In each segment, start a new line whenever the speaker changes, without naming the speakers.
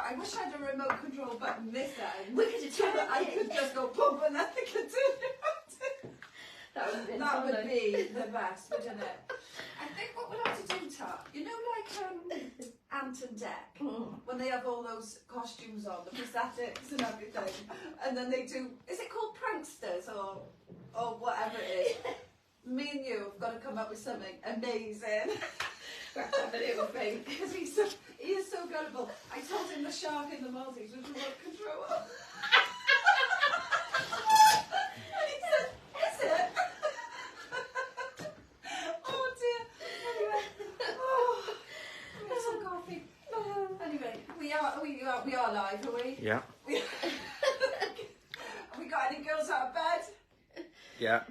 I wish I had a remote control button this end.
We could have
so
turned
that I
it.
could just go pump and then they could do it. That would be the best, wouldn't it? I think what we'll have to do, Tat, you know, like Ant and Dec, when they have all those costumes on, the prosthetics and everything, and then they do, is it called pranksters or whatever it is? Me and you have got to come up with something amazing.
Have a little think.
Because he is so gullible. I told him the shark in the Maldives was remote control. And he said, is it? Oh dear. Anyway. Oh, we have some coffee. Anyway, we are live, are we?
Yeah.
Have we got any girls out of bed?
Yeah.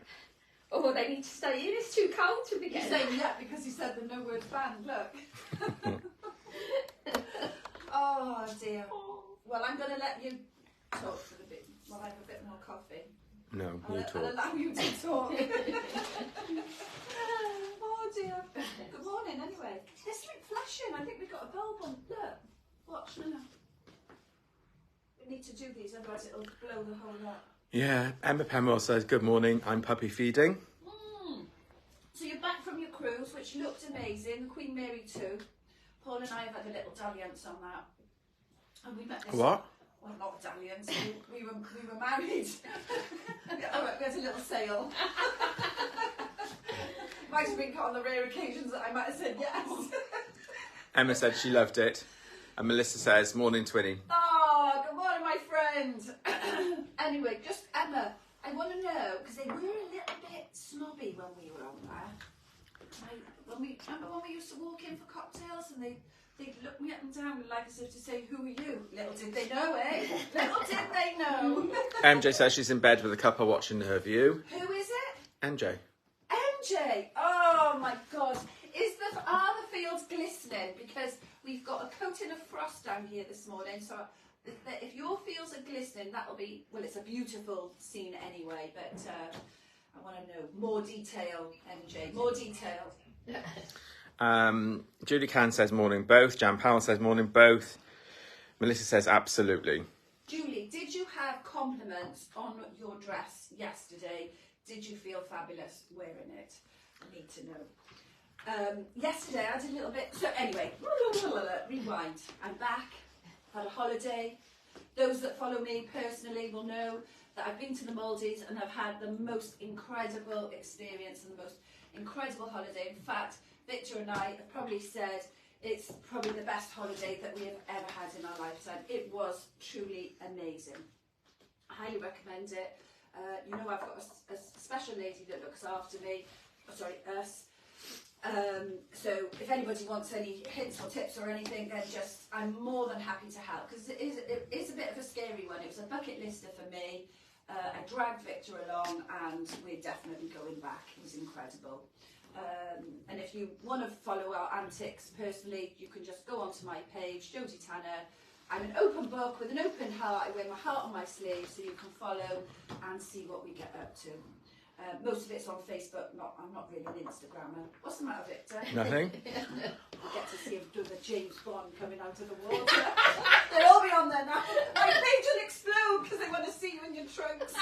Oh, they need to stay in. It's too cold to begin.
He's saying yeah because he said the no words banned. Look. Oh dear. Well, I'm going to let you talk for a bit while I have a bit more coffee.
No,
I'll
you talk.
allow you to talk. Oh dear. Good morning. Anyway, there's something flashing. I think we've got a bulb on. Look. Watch. No. We need to do these, otherwise it'll blow the whole lot.
Yeah, Emma Penwell says, good morning, I'm puppy feeding.
So you're back from your cruise, which looked amazing, the Queen Mary too. Paul and I have had a little dalliance on that. And we met this...
What?
Well, not dalliance, we were married. We had a little sail. Might have been on the rare occasions that I might have said yes.
Emma said she loved it. And Melissa says, morning, Twinny.
Oh, good morning, my friend. Anyway, just Emma, I want to know, because they were a little bit snobby when we were on there. Remember when we used to walk in for cocktails and they'd look me up and down like as if to say, who are you? Little did they know, eh? Little did they know.
MJ says she's in bed with a cuppa watching her view.
Who is it?
MJ.
MJ. Oh my God. Are the fields glistening? Because we've got a coating of frost down here this morning, so if your fields are glistening, that'll be, well, it's a beautiful scene anyway, but I want to know more detail, MJ, more detail.
Julie Can says morning both. Jan Powell says morning both. Melissa says absolutely.
Julie, did you have compliments on your dress yesterday? Did you feel fabulous wearing it? I need to know. Yesterday I did a little bit, so anyway, rewind. I'm back, had a holiday. Those that follow me personally will know that I've been to the Maldives and I've had the most incredible experience and the most incredible holiday. In fact, Victor and I have probably said it's probably the best holiday that we have ever had in our lifetime. It was truly amazing. I highly recommend it. You know, I've got a special lady that looks after me, us. So if anybody wants any hints or tips or anything, then just, I'm more than happy to help, because it is a bit of a scary one. It was a bucket lister for me. I dragged Victor along and we're definitely going back. It was incredible. And if you want to follow our antics personally, you can just go onto my page, Jodie Tanner. I'm an open book with an open heart. I wear my heart on my sleeve, so you can follow and see what we get up to. Most of it's on Facebook. I'm not really an Instagrammer. What's the matter, Victor?
Nothing.
You get to see him do the James Bond coming out of the water. They'll all be on there now. My page will explode because they want to see you in your trunks.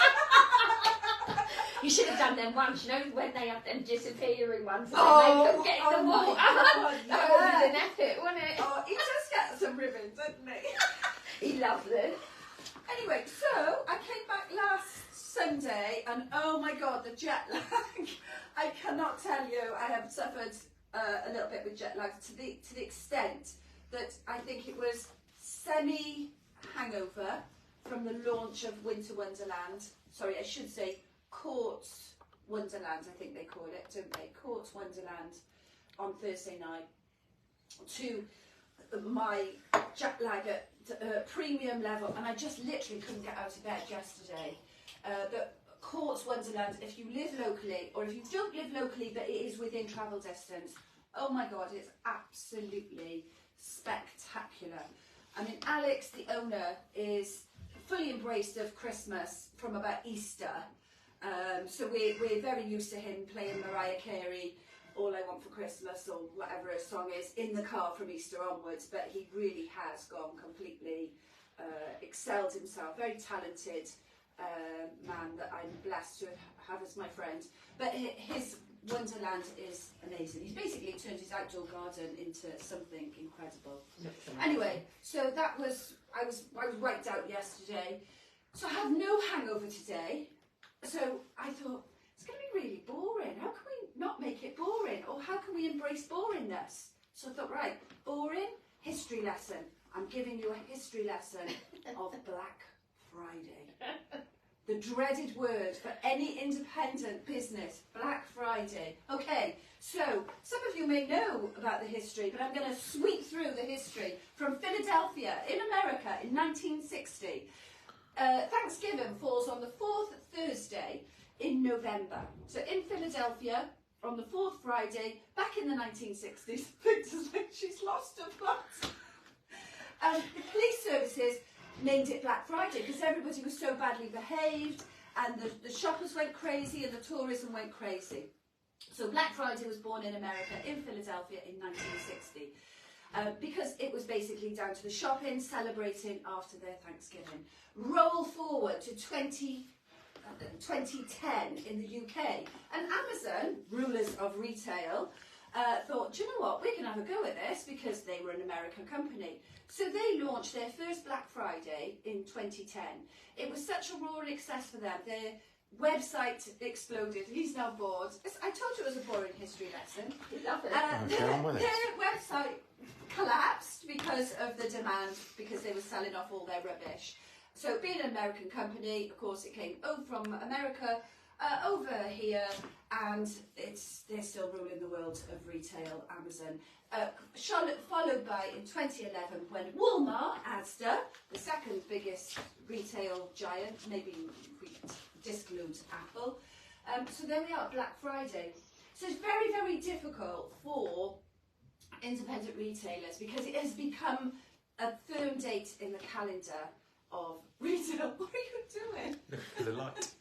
You should have done them once, you know, when they have them disappearing ones and
Oh,
they make them get in the
my
water.
God,
That would have
yeah.
been epic, wouldn't it?
Oh, he just gets some ribbons, doesn't he?
He loved it.
Anyway, so I came back last Sunday and oh my God, the jet lag. I cannot tell you, I have suffered a little bit with jet lag to the extent that I think it was semi-hangover from the launch of Winter Wonderland. Sorry, I should say Courts Wonderland, I think they call it, don't they? Courts Wonderland on Thursday night, to my jet lag at premium level, and I just literally couldn't get out of bed yesterday. But Courts Wonderland, if you live locally, or if you don't live locally but it is within travel distance, oh my God, it's absolutely spectacular. I mean, Alex, the owner, is fully embraced of Christmas from about Easter. So we're very used to him playing Mariah Carey All I Want for Christmas or whatever her song is in the car from Easter onwards, but he really has gone completely, excelled himself, very talented man that I'm blessed to have as my friend. But his Wonderland is amazing. He's basically turned his outdoor garden into something incredible. Anyway, so that was, I was wiped out yesterday, so I have no hangover today. So I thought, it's going to be really boring. How can we not make it boring? Or how can we embrace boringness? So I thought, right, boring, history lesson. I'm giving you a history lesson of Black Friday. The dreaded word for any independent business, Black Friday. Okay, so some of you may know about the history, but I'm going to sweep through the history from Philadelphia in America in 1960. Thanksgiving falls on the 4th Thursday in November. So in Philadelphia, on the 4th Friday, back in the 1960s, Victor's like she's lost her plot. The police services named it Black Friday because everybody was so badly behaved and the shoppers went crazy and the tourism went crazy. So Black Friday was born in America, in Philadelphia in 1960. Because it was basically down to the shopping, celebrating after their Thanksgiving. Roll forward to 2010 in the UK, and Amazon, rulers of retail, thought, do you know what, we can have a go at this because they were an American company. So they launched their first Black Friday in 2010. It was such a roaring success for them. Their website exploded. He's now bored. I told you it was a boring history lesson.
Love it.
Their website collapsed because of the demand, because they were selling off all their rubbish. So being an American company, of course, it came over from America over here, and they're still ruling the world of retail, Amazon. Followed by in 2011 when Walmart, Asda, the second biggest retail giant, maybe if we disclude Apple. So there we are, Black Friday. So it's very, very difficult for independent retailers because it has become a firm date in the calendar of retail. What are you doing?
For the light.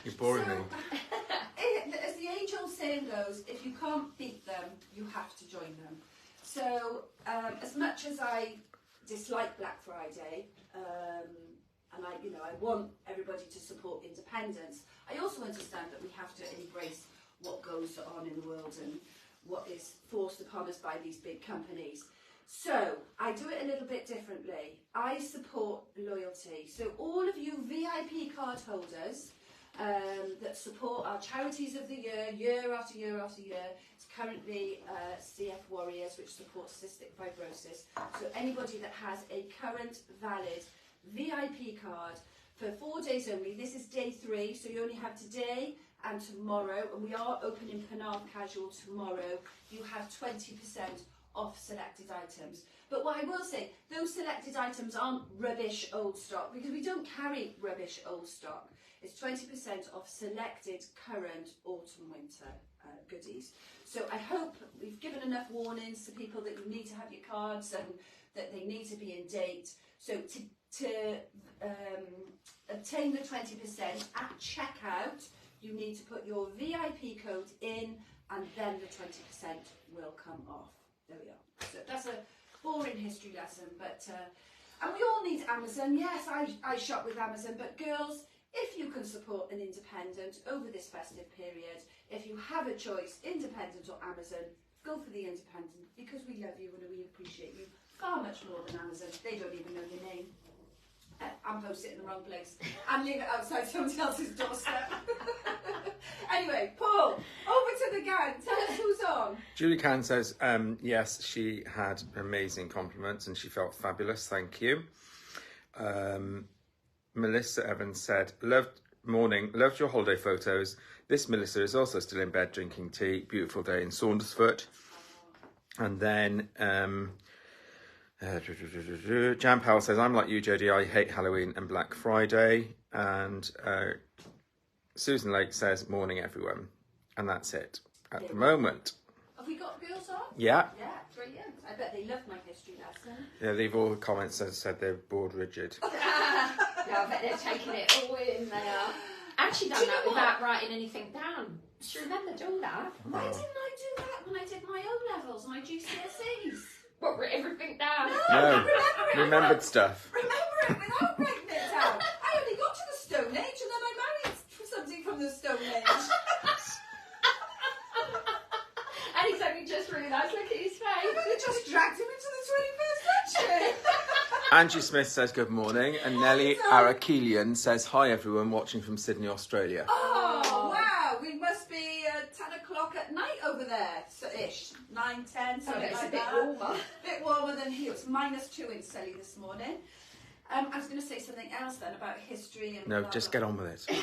You're boring me.
As the age-old saying goes, if you can't beat them, you have to join them. So as much as I dislike Black Friday, and I want everybody to support independence, I also understand that we have to embrace what goes on in the world and what is forced upon us by these big companies. So I do it a little bit differently. I support loyalty. So all of you VIP card holders that support our charities of the year after year after year. It's currently CF Warriors, which supports cystic fibrosis. So anybody that has a current valid VIP card for 4 days only. This is day 3, so you only have today and tomorrow, and we are opening Penarth Casual tomorrow. You have 20% off selected items. But what I will say, those selected items aren't rubbish old stock, because we don't carry rubbish old stock. It's 20% off selected current autumn winter goodies. So I hope we've given enough warnings to people that you need to have your cards and that they need to be in date. So to obtain the 20% at checkout, you need to put your VIP code in, and then the 20% will come off. There we are. So that's a boring history lesson, but and we all need Amazon. Yes, I shop with Amazon, but girls, if you can support an independent over this festive period, if you have a choice, independent or Amazon, go for the independent, because we love you and we appreciate you far much more than Amazon. They don't even know your name. I'm posting it in the wrong place. I'm leaving it outside somebody else's doorstep. Anyway, Paul, over to the gang. Tell us who's on.
Julie Can says, yes, she had amazing compliments and she felt fabulous. Thank you. Melissa Evans said, loved your holiday photos. This Melissa is also still in bed drinking tea. Beautiful day in Saundersfoot. And then Jan Powell says, I'm like you, Jodie, I hate Halloween and Black Friday. And Susan Lake says, morning everyone. And that's it at the moment.
Have we got girls on?
Yeah.
Yeah, brilliant. I bet they love my history lesson.
Yeah, they've all comments said they're bored rigid.
Yeah, I bet they're taking it all in. They are. Actually done that without writing anything down. She remembered all that.
Why didn't I do that when I did my O-levels, my GCSEs?
What, wrote everything down?
No,
remember it.
stuff.
Remember it without writing it down. I only got to the Stone Age and then I married somebody from the Stone Age.
And he's only just realised, look at his face.
I've only just dragged him into the 21st century.
Angie Smith says good morning, and Nellie Arakelian says hi everyone watching from Sydney, Australia.
Oh, wow. We must be 10 o'clock at night over there, so ish. 9, 10, something
it's
like
a bit
that.
warmer.
A bit warmer than here. It's -2 in Selly this morning. I was going to say something else then about history and
No,
blah,
just
blah.
get on with it.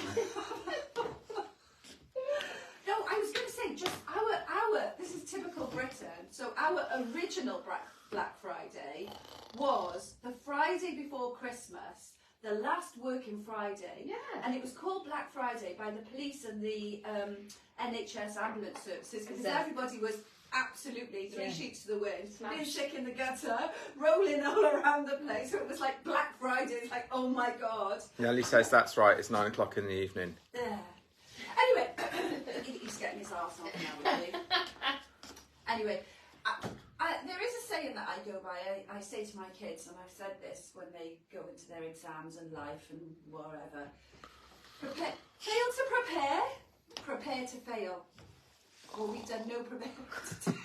No, I was going to say just our, this is typical Britain, so our original Black Friday was the Friday before Christmas, the last working Friday.
Yeah.
And it was called Black Friday by the police and the NHS ambulance services because
Yeah.
everybody was absolutely three
Yeah.
sheets to the wind,
Smashed.
being sick in the gutter, rolling all around the place. So it was like Black Friday. It's like, oh my God.
Nellie says that's right, it's 9 o'clock in the evening.
Yeah. Anyway, he's getting his arse off now, really. Anyway, there is a saying that I go by. I say to my kids, and I've said this when they go into their exams and life and whatever. Fail to prepare, prepare to fail. Well, we've done no preparing today.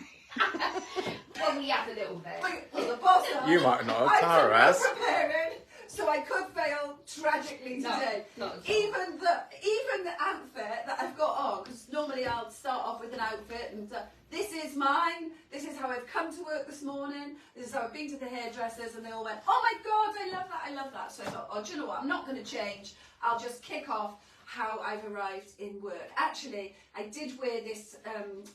Well, we have a little bit.
Well, the boss has.
You might not,
I've
Tara
done
has.
no preparing, so I could fail tragically today.
No, not at all.
Even the outfit that I've got on, because normally I'll start off with an outfit and this is mine, this is how I've come to work this morning, this is how I've been to the hairdressers, and they all went, oh my God, I love that. So I thought, oh, do you know what, I'm not going to change, I'll just kick off how I've arrived in work. Actually, I did wear this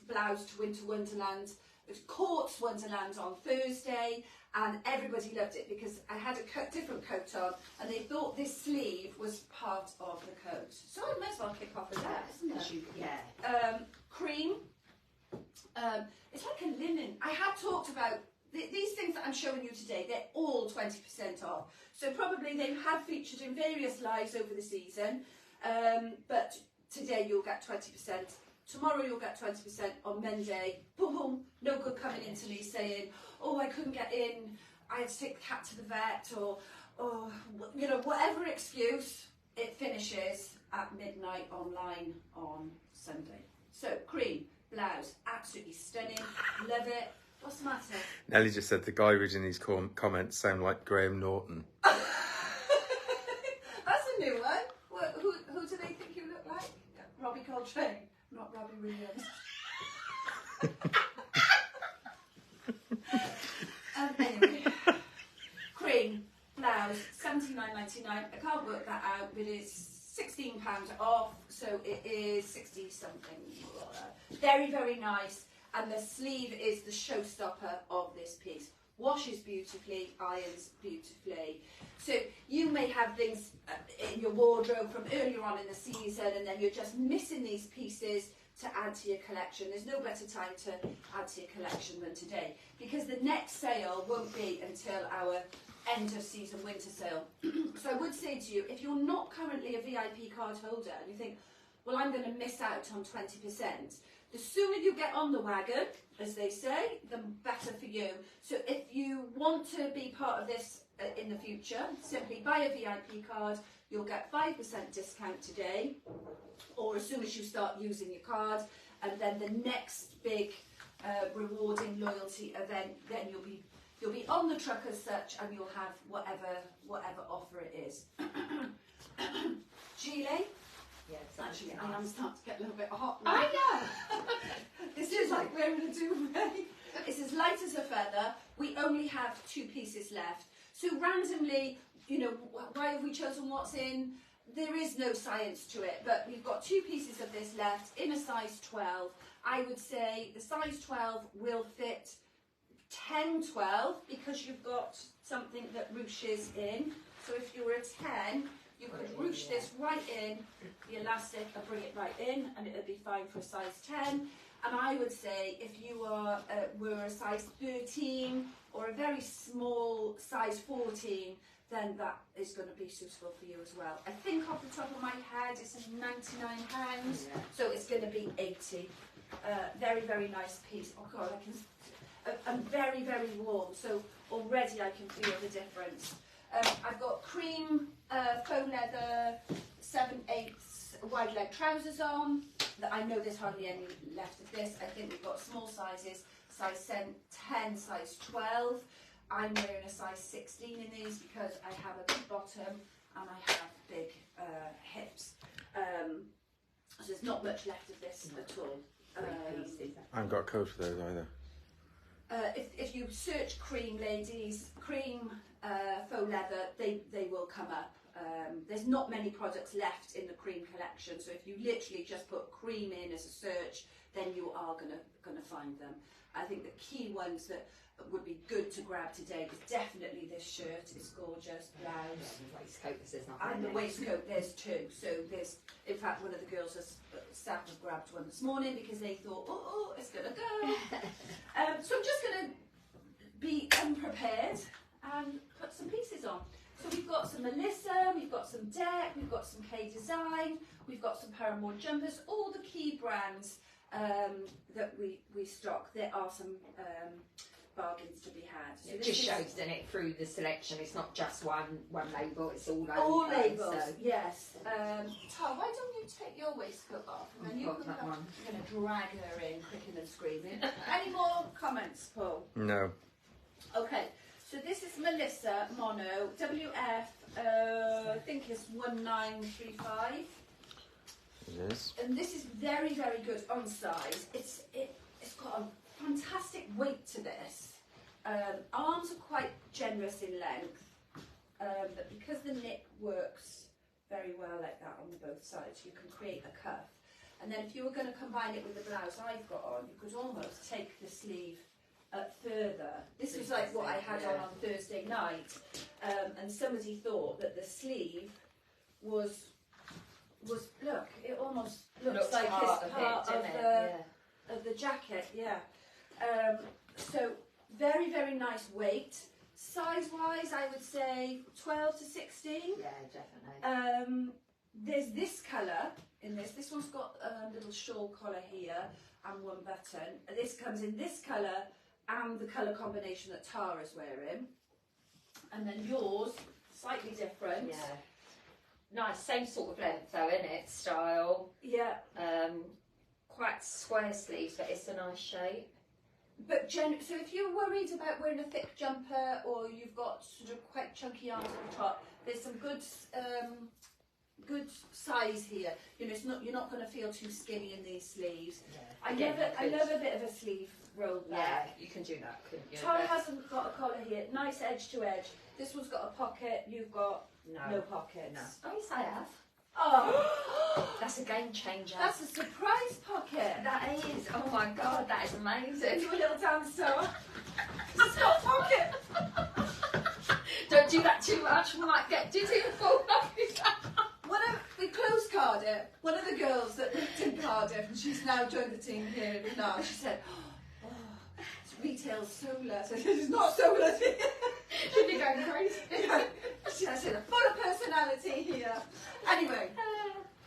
blouse to Winter Wonderland, it was Courts Wonderland on Thursday, and everybody loved it because I had a different coat on and they thought this sleeve was part of the coat. So I might as well kick off with that, isn't it?
Yeah.
Cream. It's like a linen. I have talked about these things that I'm showing you today, they're all 20% off. So probably they have featured in various lives over the season, but today you'll get 20%. Tomorrow you'll get 20%. On Monday, boom, boom, no good coming into me saying, oh, I couldn't get in, I had to take the cat to the vet, or you know, whatever excuse, it finishes at midnight online on Sunday. So, cream, blouse, absolutely stunning, love it. What's the matter?
Nellie just said the guy reading these comments sound like Graham Norton.
That's a new one. Who do they think you look like? Robbie Coltrane, not Robbie Williams. Anyway, cream, blouse, $79.99. I can't work that out, but it's £16 off, so it is 60 something. Very, very nice. And the sleeve is the showstopper of this piece. Washes beautifully, irons beautifully. So you may have things in your wardrobe from earlier on in the season, and then you're just missing these pieces to add to your collection. There's no better time to add to your collection than today, because the next sale won't be until our end of season winter sale. So I would say to you, if you're not currently a VIP card holder and you think, well, I'm going to miss out on 20%, the sooner you get on the wagon, as they say, the better for you. So if you want to be part of this in the future, simply buy a VIP card. You'll get 5% discount today, or as soon as you start using your card, and then the next big rewarding loyalty event, then you'll be on the truck as such, and you'll have whatever offer it is. Gilet.
Yes,
Actually, I am starting to get a little bit hot now.
I know.
This is like wearing a duvet. It's as light as a feather. We only have 2 pieces left. So randomly, you know, why have we chosen what's in? There is no science to it, but we've got 2 pieces of this left in a size 12. I would say the size 12 will fit 10, 12, because you've got something that ruches in. So if you were a 10, you could ruche this right in, the elastic, and bring it right in, and it would be fine for a size 10. And I would say if you were a size 13 or a very small size 14, then that is going to be suitable for you as well. I think off the top of my head it's £99, so it's going to be 80. Very, very nice piece. Oh God, I'm very, very warm, so already I can feel the difference. I've got cream faux leather 7/8 wide leg trousers on. I know there's hardly any left of this. I think we've got small sizes, size 10, size 12. I'm wearing a size 16 in these because I have a big bottom and I have big hips. So there's not much left of this at all.
I haven't got a code for those either.
If you search cream, ladies, cream faux leather, they will come up. There's not many products left in the cream collection, so if you literally just put cream in as a search, then you are gonna find them. I think the key ones that would be good to grab today is definitely this shirt. It's gorgeous, blouse,
The waistcoat, there's nothing
and the
in it.
waistcoat. There's two. So there's, in fact, one of the girls staff have grabbed one this morning because they thought, oh, it's gonna go. So I'm just gonna be unprepared and put some pieces on. So we've got some Melissa, we've got some Deck, we've got some K Design, we've got some Paramore jumpers, all the key brands that we stock. There are some bargains to be had. So
It just shows, doesn't it, through the selection. It's not just one label, it's all over.
all labels,
So.
yes. Tom, why don't you take your waistcoat off and then you can
that
come.
one.
I'm going to drag her in, kicking and screaming. Any more comments, Paul?
No.
Okay, so this is Melissa Mono, WF, I think it's 1935.
It is.
And this is very, very good on size. It's got a fantastic weight to this. Arms are quite generous in length, but because the knit works very well like that on both sides, you can create a cuff. And then if you were going to combine it with the blouse I've got on, you could almost take the sleeve further. This was like what I had on Thursday night, and somebody thought that the sleeve was look, it almost looks like it's part of the jacket, yeah. So very, very nice weight. Size wise, I would say 12 to 16.
Yeah, definitely.
There's this colour in this. This one's got a little shawl collar here and one button. This comes in this colour and the colour combination that Tara's wearing. And then yours, slightly different.
Yeah. Nice, same sort of length though, isn't it? Style.
Yeah.
Quite square sleeves, but it's a nice shape.
But so if you're worried about wearing a thick jumper or you've got sort of quite chunky arms at the top, there's some good size here. You know, you're not going to feel too skinny in these sleeves.
Yeah.
I love a bit of a sleeve roll back.
Yeah, you can do that, couldn't you?
Tara hasn't got a collar here. Nice edge to edge. This one's got a pocket. You've got no pockets.
No. Oh, yes, I have.
Oh,
That's a game changer.
that's a surprise pocket.
That is. Oh my God, that is amazing.
Do a little dance, Tara. It's got a pocket.
Don't do that too much. We might get dizzy and fall off.
We closed Cardiff. One of the girls that lived in Cardiff, and she's now joined the team here in Penard, she said, oh, retail's soulless. I said, it's not soulless here.
She'd be going crazy.
I said, full of personality here. Anyway,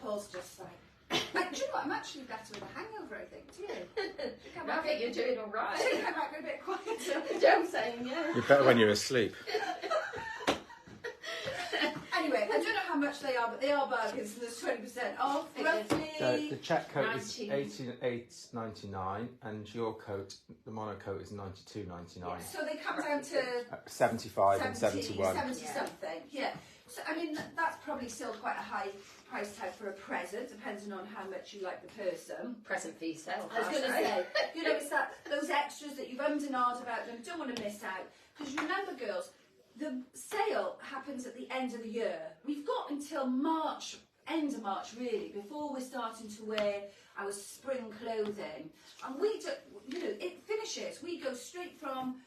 Paul's just like, do you know what? I'm actually better with a hangover, I think. Do you?
I think you're doing all
I
right.
think I might be a bit quieter.
Joe's saying yeah.
You're better when you're asleep.
Anyway, I don't know how much they are, but they are bargains, and there's 20% off, roughly.
The check coat is
19.
$88.99, and your coat, the mono coat, is $92.99.
So they come down to
75 and 71.
70 something, yeah. So, I mean, that's probably still quite a high price tag for a present, depending on how much you like the person.
Present for yourself.
I was going to say, you know, it's those extras that you've ummed and ahed about them, don't want to miss out. Because remember, girls, the sale happens at the end of the year. We've got until March, end of March really, before we're starting to wear our spring clothing. And we do, you know, it finishes. We go straight from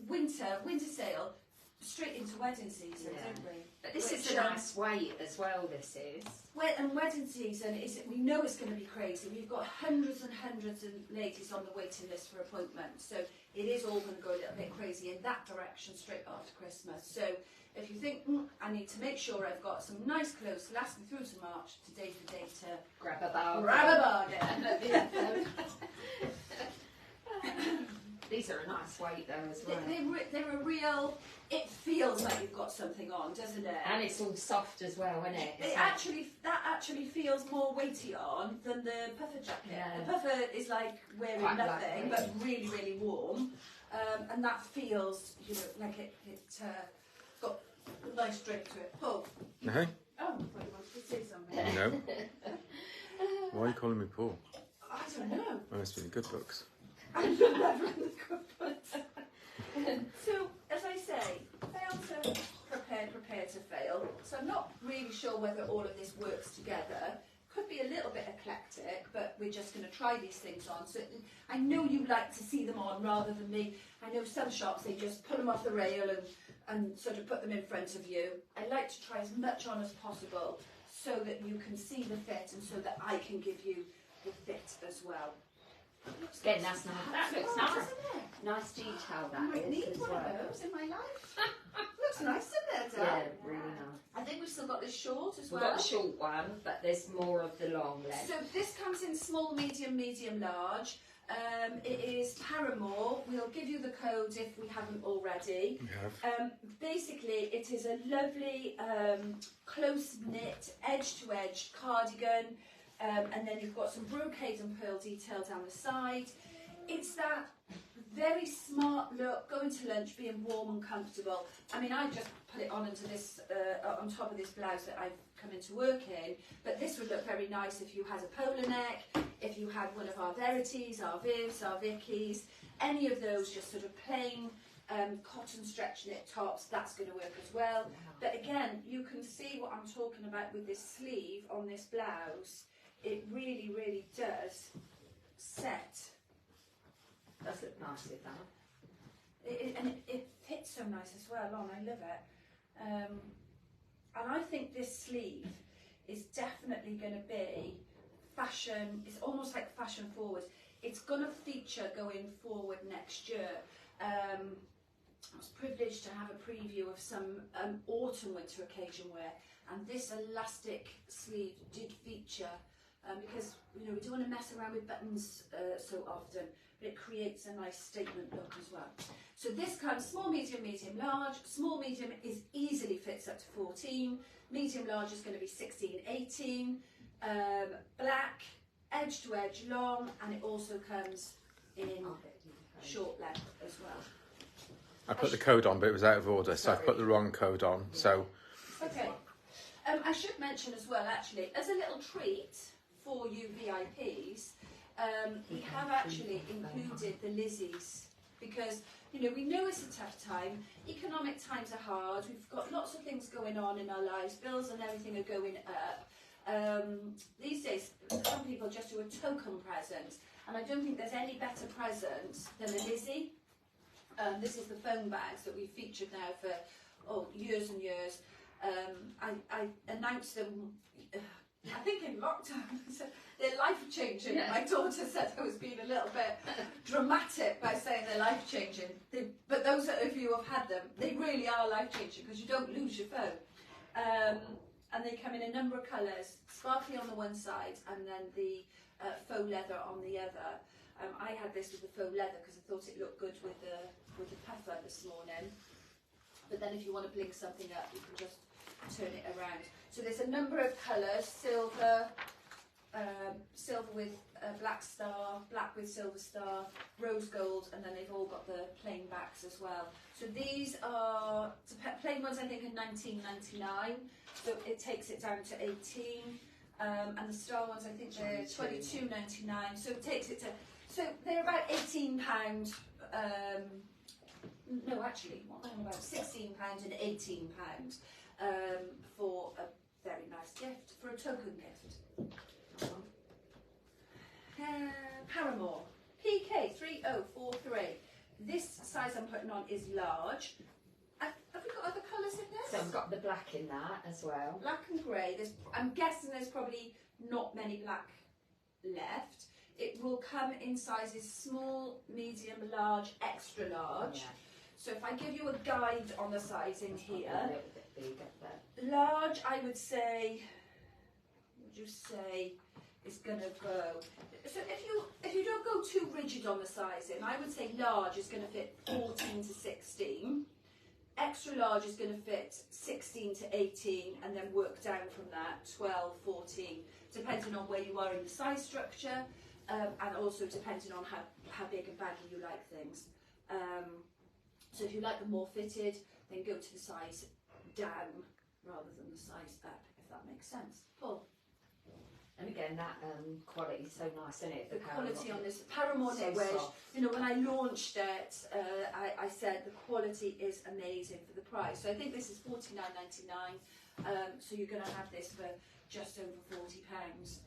winter sale, straight into wedding season, don't we?
But this is a nice weight as well, this is.
And wedding season, we know it's going to be crazy. We've got hundreds and hundreds of ladies on the waiting list for appointments. So it is all going to go a little bit crazy in that direction straight after Christmas. So if you think, I need to make sure I've got some nice clothes to last me through to March, today's the day to
Grab a bargain.
grab a bargain.
These are a nice weight though as well.
They're a real, it feels like you've got something on, doesn't it?
And it's all soft as well, isn't it?
That actually feels more weighty on than the puffer jacket.
Yeah.
The puffer is like wearing
Quite
nothing,
lightweight.
but really, really warm. And that feels, you know, like it got a nice drape to it. Paul.
No?
Oh, I thought you wanted to say something.
No? Why are you calling me Paul?
I don't know.
I must be in the good books.
I'm never in the cookbooks. So, as I say, fail to prepare to fail. So I'm not really sure whether all of this works together. Could be a little bit eclectic, but we're just going to try these things on. So I know you like to see them on rather than me. I know some shops, they just pull them off the rail and sort of put them in front of you. I like to try as much on as possible so that you can see the fit and so that I can give you the fit as well.
Again, that's nice. That looks nice.
Doesn't it?
Nice detail
I
that
might
is
need
as
one
well.
of those in my life. Looks nice, doesn't it?
Yeah, really nice.
I think we've still got this short as
We've
well.
got the short one, but there's more of the long length.
So this comes in small, medium, medium, large. It is Paramore. We'll give you the code if we haven't already.
We have.
Basically, it is a lovely close-knit, edge-to-edge cardigan. And then you've got some brocade and pearl detail down the side. It's that very smart look, going to lunch, being warm and comfortable. I mean, I just put it on into this, on top of this blouse that I've come into work in, but this would look very nice if you had a polar neck, if you had one of our Verities, our Vivs, our Vickies, any of those just sort of plain cotton stretch knit tops, that's going to work as well. But again, you can see what I'm talking about with this sleeve on this blouse. It really, really does set.
Does look nice with that.
And it fits so nice as well on, I love it. And I think this sleeve is definitely going to be fashion, it's almost like fashion forward. It's going to feature going forward next year. I was privileged to have a preview of some autumn winter occasion wear, and this elastic sleeve did feature because, you know, we don't want to mess around with buttons so often, but it creates a nice statement look as well. So this comes small, medium, medium, large. Small, medium is easily fits up to 14. Medium, large is going to be 16, 18. Black, edge to edge, long, and it also comes in short length as well.
I put the code on, but it was out of order, so I've put the wrong code on. So
Okay. I should mention as well, actually, as a little treat for you VIPs, we have actually included the Lizzies because, you know, we know it's a tough time. Economic times are hard. We've got lots of things going on in our lives. Bills and everything are going up. These days, some people just do a token present, and I don't think there's any better present than a Lizzie. This is the phone bags that we've featured now for years and years. I announced them, I think in lockdown. They're life-changing. Yeah. My daughter said I was being a little bit dramatic by saying they're life-changing. But those of you who have had them, they really are life-changing because you don't lose your phone. And they come in a number of colours, sparkly on the one side and then the faux leather on the other. I had this with the faux leather because I thought it looked good with the puffer this morning. But then if you want to blink something up, you can just turn it around. So there's a number of colours: silver, silver with a black star, black with silver star, rose gold, and then they've all got the plain backs as well. So these are the plain ones, I think, are $19.99. So it takes it down to 18. And the star ones, I think they're $22.99. So it takes it to, so they're about £18. No, actually, what am I about? £16 and £18 for a very nice gift, for a token gift. Paramore, PK3043. This size I'm putting on is large. Have we got other colours in this?
So I've got the black in that as well.
Black and grey. I'm guessing there's probably not many black left. It will come in sizes small, medium, large, extra large.
Yeah.
So if I give you a guide on the sizing
A
here,
little bit bigger, but
large, I would say, is going to go. So if you don't go too rigid on the sizing, I would say large is going to fit 14 to 16. Extra large is going to fit 16 to 18, and then work down from that, 12, 14, depending on where you are in the size structure, and also depending on how big and baggy you like things. So if you like them more fitted, then go to the size down rather than the size up, if that makes sense. Paul?
and again that quality is so nice, isn't it?
The quality
Paramount.
on this Paramount
So
wedge,
soft.
you know, when I launched it, I said the quality is amazing for the price. So I think this is $49.99. So you're going to have this for just over £40.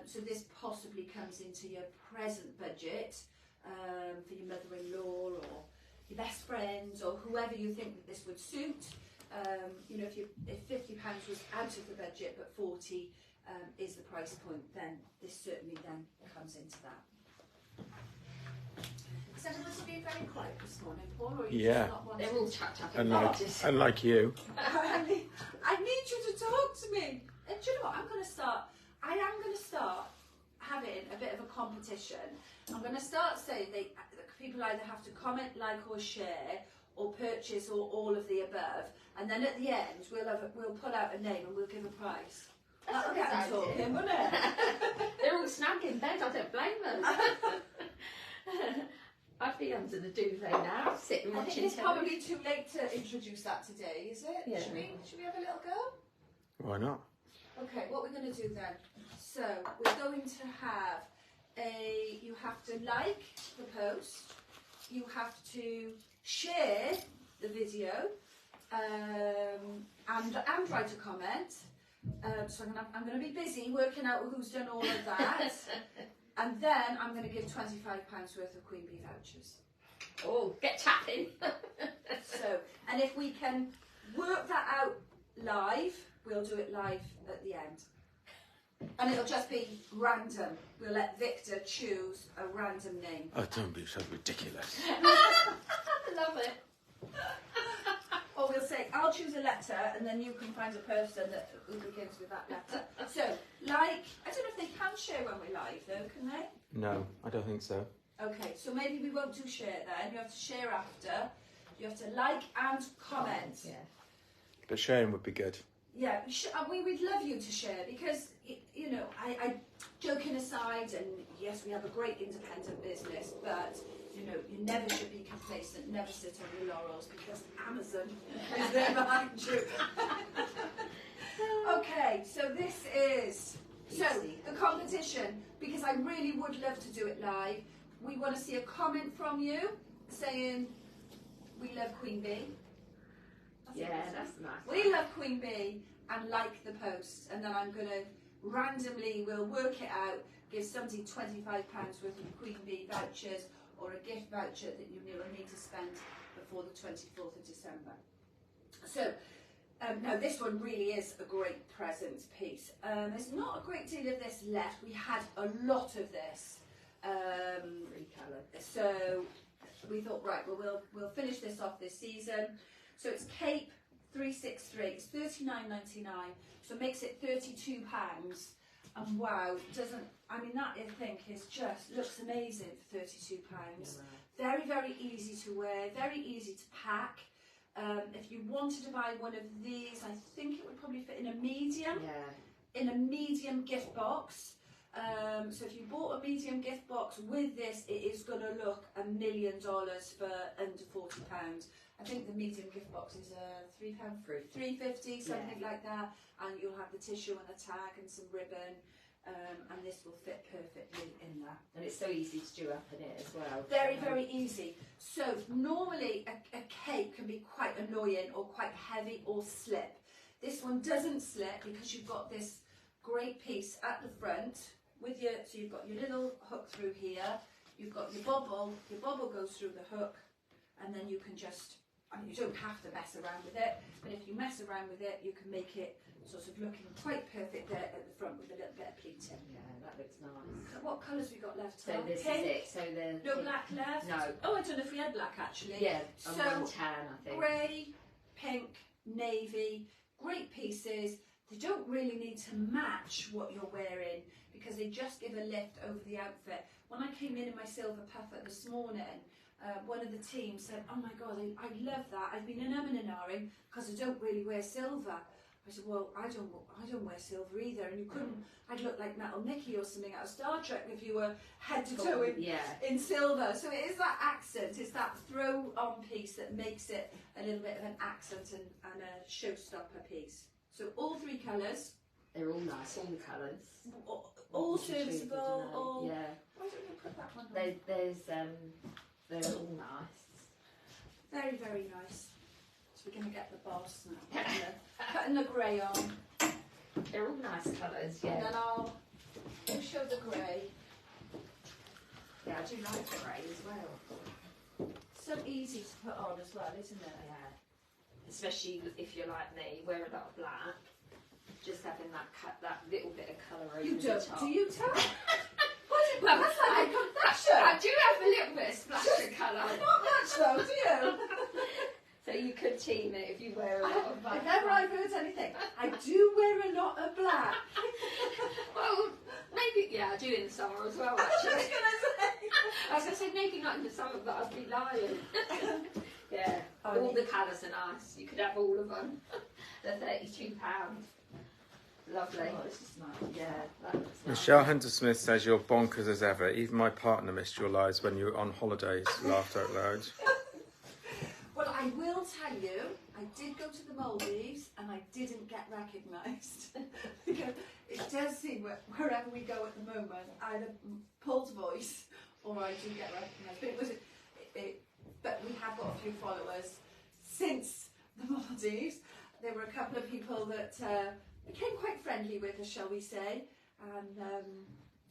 So this possibly comes into your present budget for your mother-in-law or your best friend or whoever you think that this would suit. You know, if £50 was out of the budget but 40 is the price point, then this certainly then comes into that. Is everyone being very quiet this morning, Paul? Or are you
Yeah.
just not wanting
They're all
to-
chucked up.
Unlike you.
I need you to talk to me. And do you know what? I am going to start having a bit of a competition. I'm going to start saying that people either have to comment, like or share, or purchase, or all of the above. And then at the end, we'll put out a name and we'll give a prize. That'll get them talking, won't it?
They're all snug in bed, I don't blame them. I'd be under the duvet now, sitting
I
watching
think it's
telly.
probably too late to introduce that today, is it?
Yeah.
Should we have a little go?
Why not?
Okay, what we're going to do then. So we're going to have you have to like the post, you have to share the video, and write a comment. So I'm going to be busy working out who's done all of that. And then I'm going to give £25 worth of Queen Bee vouchers.
Oh, get tapping.
So, and if we can work that out live, we'll do it live at the end. And it'll just be random. We'll let Victor choose a random name.
Oh, don't be so ridiculous.
Love it.
Or we'll say, I'll choose a letter, and then you can find a person who begins with that letter. So, I don't know if they can share when we're live, though, can they?
No, I don't think so.
Okay, so maybe we won't do share then. You have to share after. You have to like and comment.
Yeah.
But sharing would be good.
Yeah, we'd love you to share because, you know, I joking aside, and yes, we have a great independent business, but, you know, you never should be complacent, never sit on your laurels because Amazon is there behind you. Okay, so this is, the competition, because I really would love to do it live. We want to see a comment from you saying, we love Queen Bee.
That's nice.
We love Queen Bee and like the post, and then I'm going to randomly, we'll work it out, give somebody £25 worth of Queen Bee vouchers or a gift voucher that you will need to spend before the 24th of December. So, now this one really is a great present piece. There's not a great deal of this left. We had a lot of this.
Free colour.
So we thought, right, well, we'll finish this off this season. So it's Cape 363, it's $39.99, so it makes it £32. And wow, that I think is just, looks amazing for £32. Very, very easy to wear, very easy to pack. If you wanted to buy one of these, I think it would probably fit in a medium.
Yeah.
In a medium gift box. So if you bought a medium gift box with this, it is going to look $1 million for under £40. I think the medium gift box is £3, $3.50, something like that, and you'll have the tissue and a tag and some ribbon, and this will fit perfectly in there.
And it's so easy to do up in it as well.
Very, very easy. So normally a cape can be quite annoying or quite heavy or slip. This one doesn't slip because you've got this great piece at the front with so you've got your little hook through here, you've got your bobble goes through the hook, and then you can just and you don't have to mess around with it, but if you mess around with it, you can make it sort of looking quite perfect there at the front with a little bit of pleating.
Yeah, that looks nice.
So what colours we got left?
So this
Pink?
is it. So the
No black left?
No.
Oh, I don't know if we had black actually.
Yeah,
So
one tan, I think.
grey, pink, navy, great pieces. They don't really need to match what you're wearing because they just give a lift over the outfit. When I came in my silver puffer this morning, one of the team said, "Oh my God, I love that. I've been in and ahhing because I don't really wear silver." I said, "Well, I don't wear silver either." And you couldn't. I'd look like Metal Mickey or something out of Star Trek if you were head to toe in silver. So it is that accent. It's that throw-on piece that makes it a little bit of an accent and a showstopper piece. So all three colours.
They're all nice, all the colours.
All serviceable. All.
Yeah.
Why don't you put that one on?
They're all nice.
Very, very nice. So we're going to get the boss now. Putting the grey on.
They're all nice colours, yeah.
And then I'll show the grey.
Yeah, I do like the grey as well.
So easy to put on as well, isn't it?
Yeah. Especially if you're like me, wear a lot of black. Just having that little bit of colour over
You
the
don't,
top.
do you, Tom?
Well,
That's like a confession.
I do have a little bit of splash of colour.
Not much though, do you?
So you could team it if you wear a lot of black.
If ever I've heard anything, I do wear a lot of black.
Well, maybe, yeah, I do in the summer as well,
I was
actually.
going
I was going to say maybe not in the summer, but I'd be lying. Yeah,
Oh,
all the colours are nice. You could have all of them. They're £32. Lovely.
Oh, this is nice.
Yeah, that looks nice.
Michelle Hunter-Smith says you're bonkers as ever. Even my partner missed your lies when you were on holidays. Laughed out loud.
Well, I will tell you, I did go to the Maldives and I didn't get recognised. Because it does seem wherever we go at the moment, either Paul's voice or I do get recognised. But but we have got a few followers since the Maldives. There were a couple of people that became quite friendly with us, shall we say. And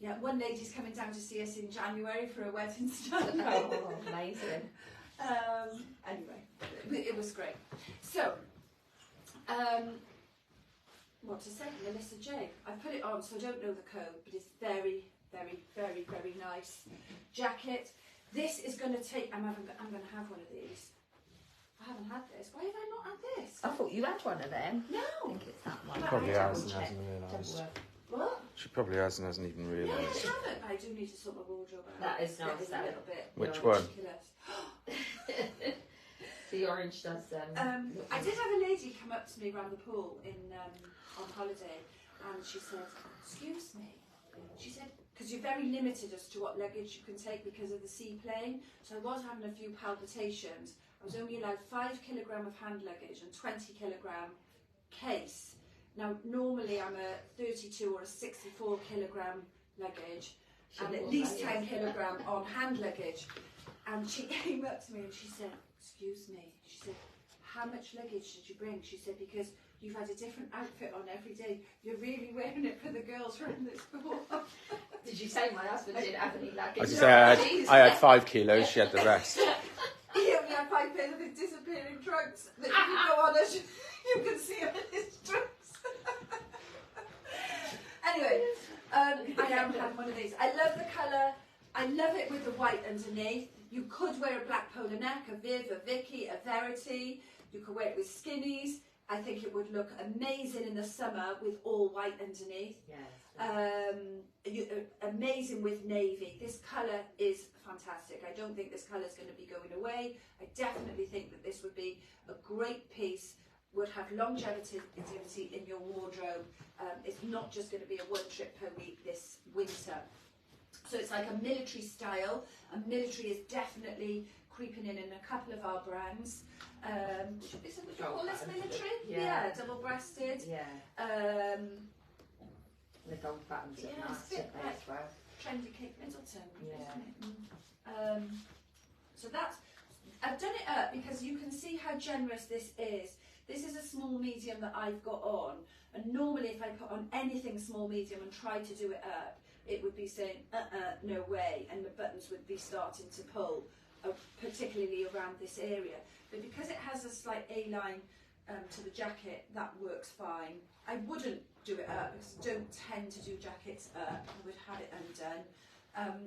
yeah, one lady's coming down to see us in January for a wedding study.
Oh, amazing.
Anyway, it was great. So, what to say? Melissa J. I put it on, so I don't know the code, but it's very, very, very, very nice jacket. This is going to take. I'm going to have one of these. I haven't had this. Why have I not had this?
I thought you had one of them.
No.
I think it's that one.
Probably
Double
has and
check.
hasn't realised.
Double work.
What?
She probably has and hasn't even
No, I
realised.
haven't. I do need to sort my wardrobe out.
That is nice,
It is a
that.
little bit
Which
Yeah.
one?
ridiculous.
The orange does.
I did have a lady come up to me around the pool on holiday, and she said, "Excuse me," she said, "because you're very limited as to what luggage you can take because of the seaplane." So I was having a few palpitations. I was only allowed 5 kilogram of hand luggage and 20 kilogram case. Now normally I'm a 32 or a 64 kilogram luggage, and at least 10 kilogram on hand luggage. And she came up to me and she said, "Excuse me," she said, "how much luggage did you bring?" She said, "because you've had a different outfit on every day. You're really wearing it for the girls around this pool."
Did you say my husband didn't have any luggage?
I just said I had 5 kilos, she had the rest.
He only had 5 pairs of his disappearing trunks that if you go on us, you can see him in his trunks. Anyway, I am having one of these. I love the colour. I love it with the white underneath. You could wear a black polo neck, a Viv, a Vicky, a Verity. You could wear it with skinnies. I think it would look amazing in the summer with all white underneath.
Yes.
Amazing with navy. This colour is fantastic. I don't think this colour is going to be going away. I definitely think that this would be a great piece, would have longevity in your wardrobe. It's not just going to be a one trip per week this winter. So it's like a military style, and military is definitely creeping in a couple of our brands. Would you call this military? Yeah, double-breasted.
Yeah. The gold buttons
Yeah,
are nice,
it's a bit
don't they, as well?
Trendy Kate Middleton,
Yeah.
isn't it? So that's, I've done it up because you can see how generous this is. This is a small medium that I've got on, and normally if I put on anything small medium and try to do it up, it would be saying, no way, and the buttons would be starting to pull. particularly around this area. But because it has a slight A-line to the jacket, that works fine. I wouldn't do it up because I don't tend to do jackets up. I would have it undone.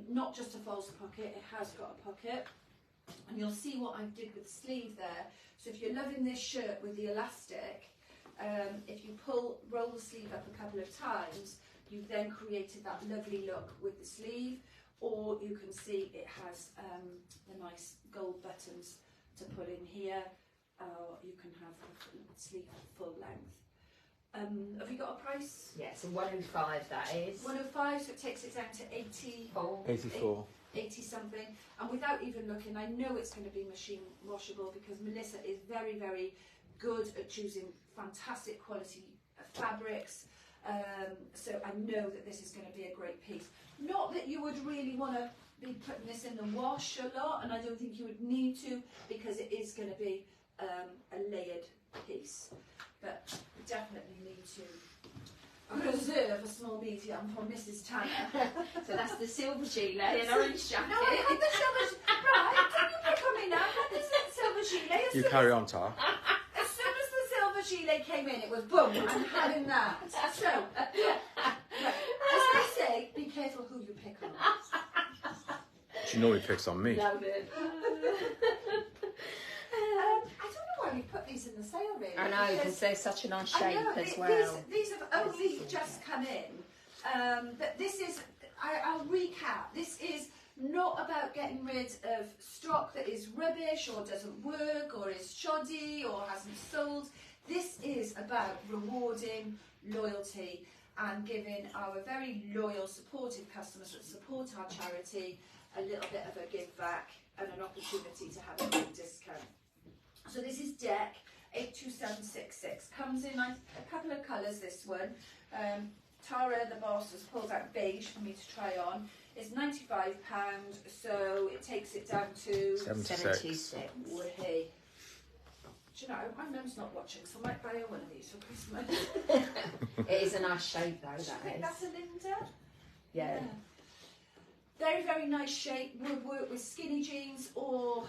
Not just a false pocket, it has got a pocket. And you'll see what I did with the sleeve there. So if you're loving this shirt with the elastic, if you roll the sleeve up a couple of times, you've then created that lovely look with the sleeve. Or you can see it has the nice gold buttons to put in here. You can have the sleeve full length. Have you got a price?
Yeah, so 105 that is.
105, so it takes it down to 84.
84.
80 something, and without even looking, I know it's going to be machine washable because Melissa is very, very good at choosing fantastic quality fabrics. So I know that this is going to be a great piece. Not that you would really want to be putting this in the wash a lot, and I don't think you would need to because it is going to be a layered piece. But you definitely need to reserve a small medium for Mrs. Tanner.
So that's the silver gilet and orange jacket.
No, I had the silver. Right, don't you pick on me now. I had the silver gilet.
You carry on, Tar.
As soon as the silver gilet came in, it was boom. I'm having that. So, as they say, be careful who you pick on.
She normally picks on me.
Love it.
I don't know why we put these in the sale, really.
I know, because they're such a nice shape as well.
These have only just come in. But this is, I'll recap, this is not about getting rid of stock that is rubbish or doesn't work or is shoddy or hasn't sold. This is about rewarding loyalty and giving our very loyal, supportive customers that support our charity a little bit of a give back and an opportunity to have a big discount. So this is Deck 82766. Comes in a couple of colours, this one. Tara, the boss, has pulled out beige for me to try on. It's £95, so it takes it down to
76.
Woohoo. Do you know, my mum's not watching, so I might buy her one of these for Christmas.
It is a nice shape though,
I
that
think
is.
that's a Linda.
Yeah.
Very, very nice shape. Would work with skinny jeans or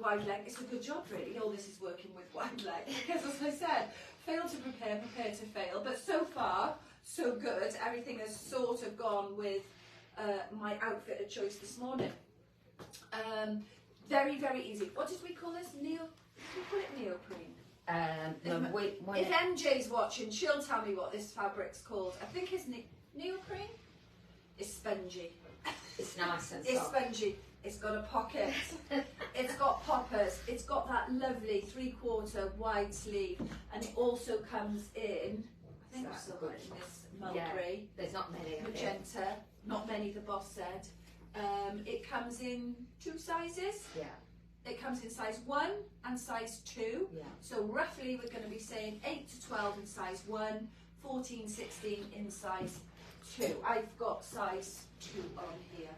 wide leg. It's a good job, really. All this is working with wide leg because, as I said, fail to prepare, prepare to fail. But so far, so good. Everything has sort of gone with my outfit of choice this morning. Very, very easy. What did we call this? Did we call it neoprene? If MJ's watching, she'll tell me what this fabric's called. I think it's neoprene. It's spongy.
It's nice and soft.
It's spongy. It's got a pocket. It's got poppers. It's got that lovely 3/4 wide sleeve, and it also comes in. I think I've still got it in this mulberry.
There's not many of it.
Magenta. Not many. The boss said. It comes in 2 sizes.
Yeah.
It comes in size 1 and size 2.
Yeah.
So roughly we're going to be saying 8 to 12 in size 1, 14, 16 in size 2. I've got size 2 on here.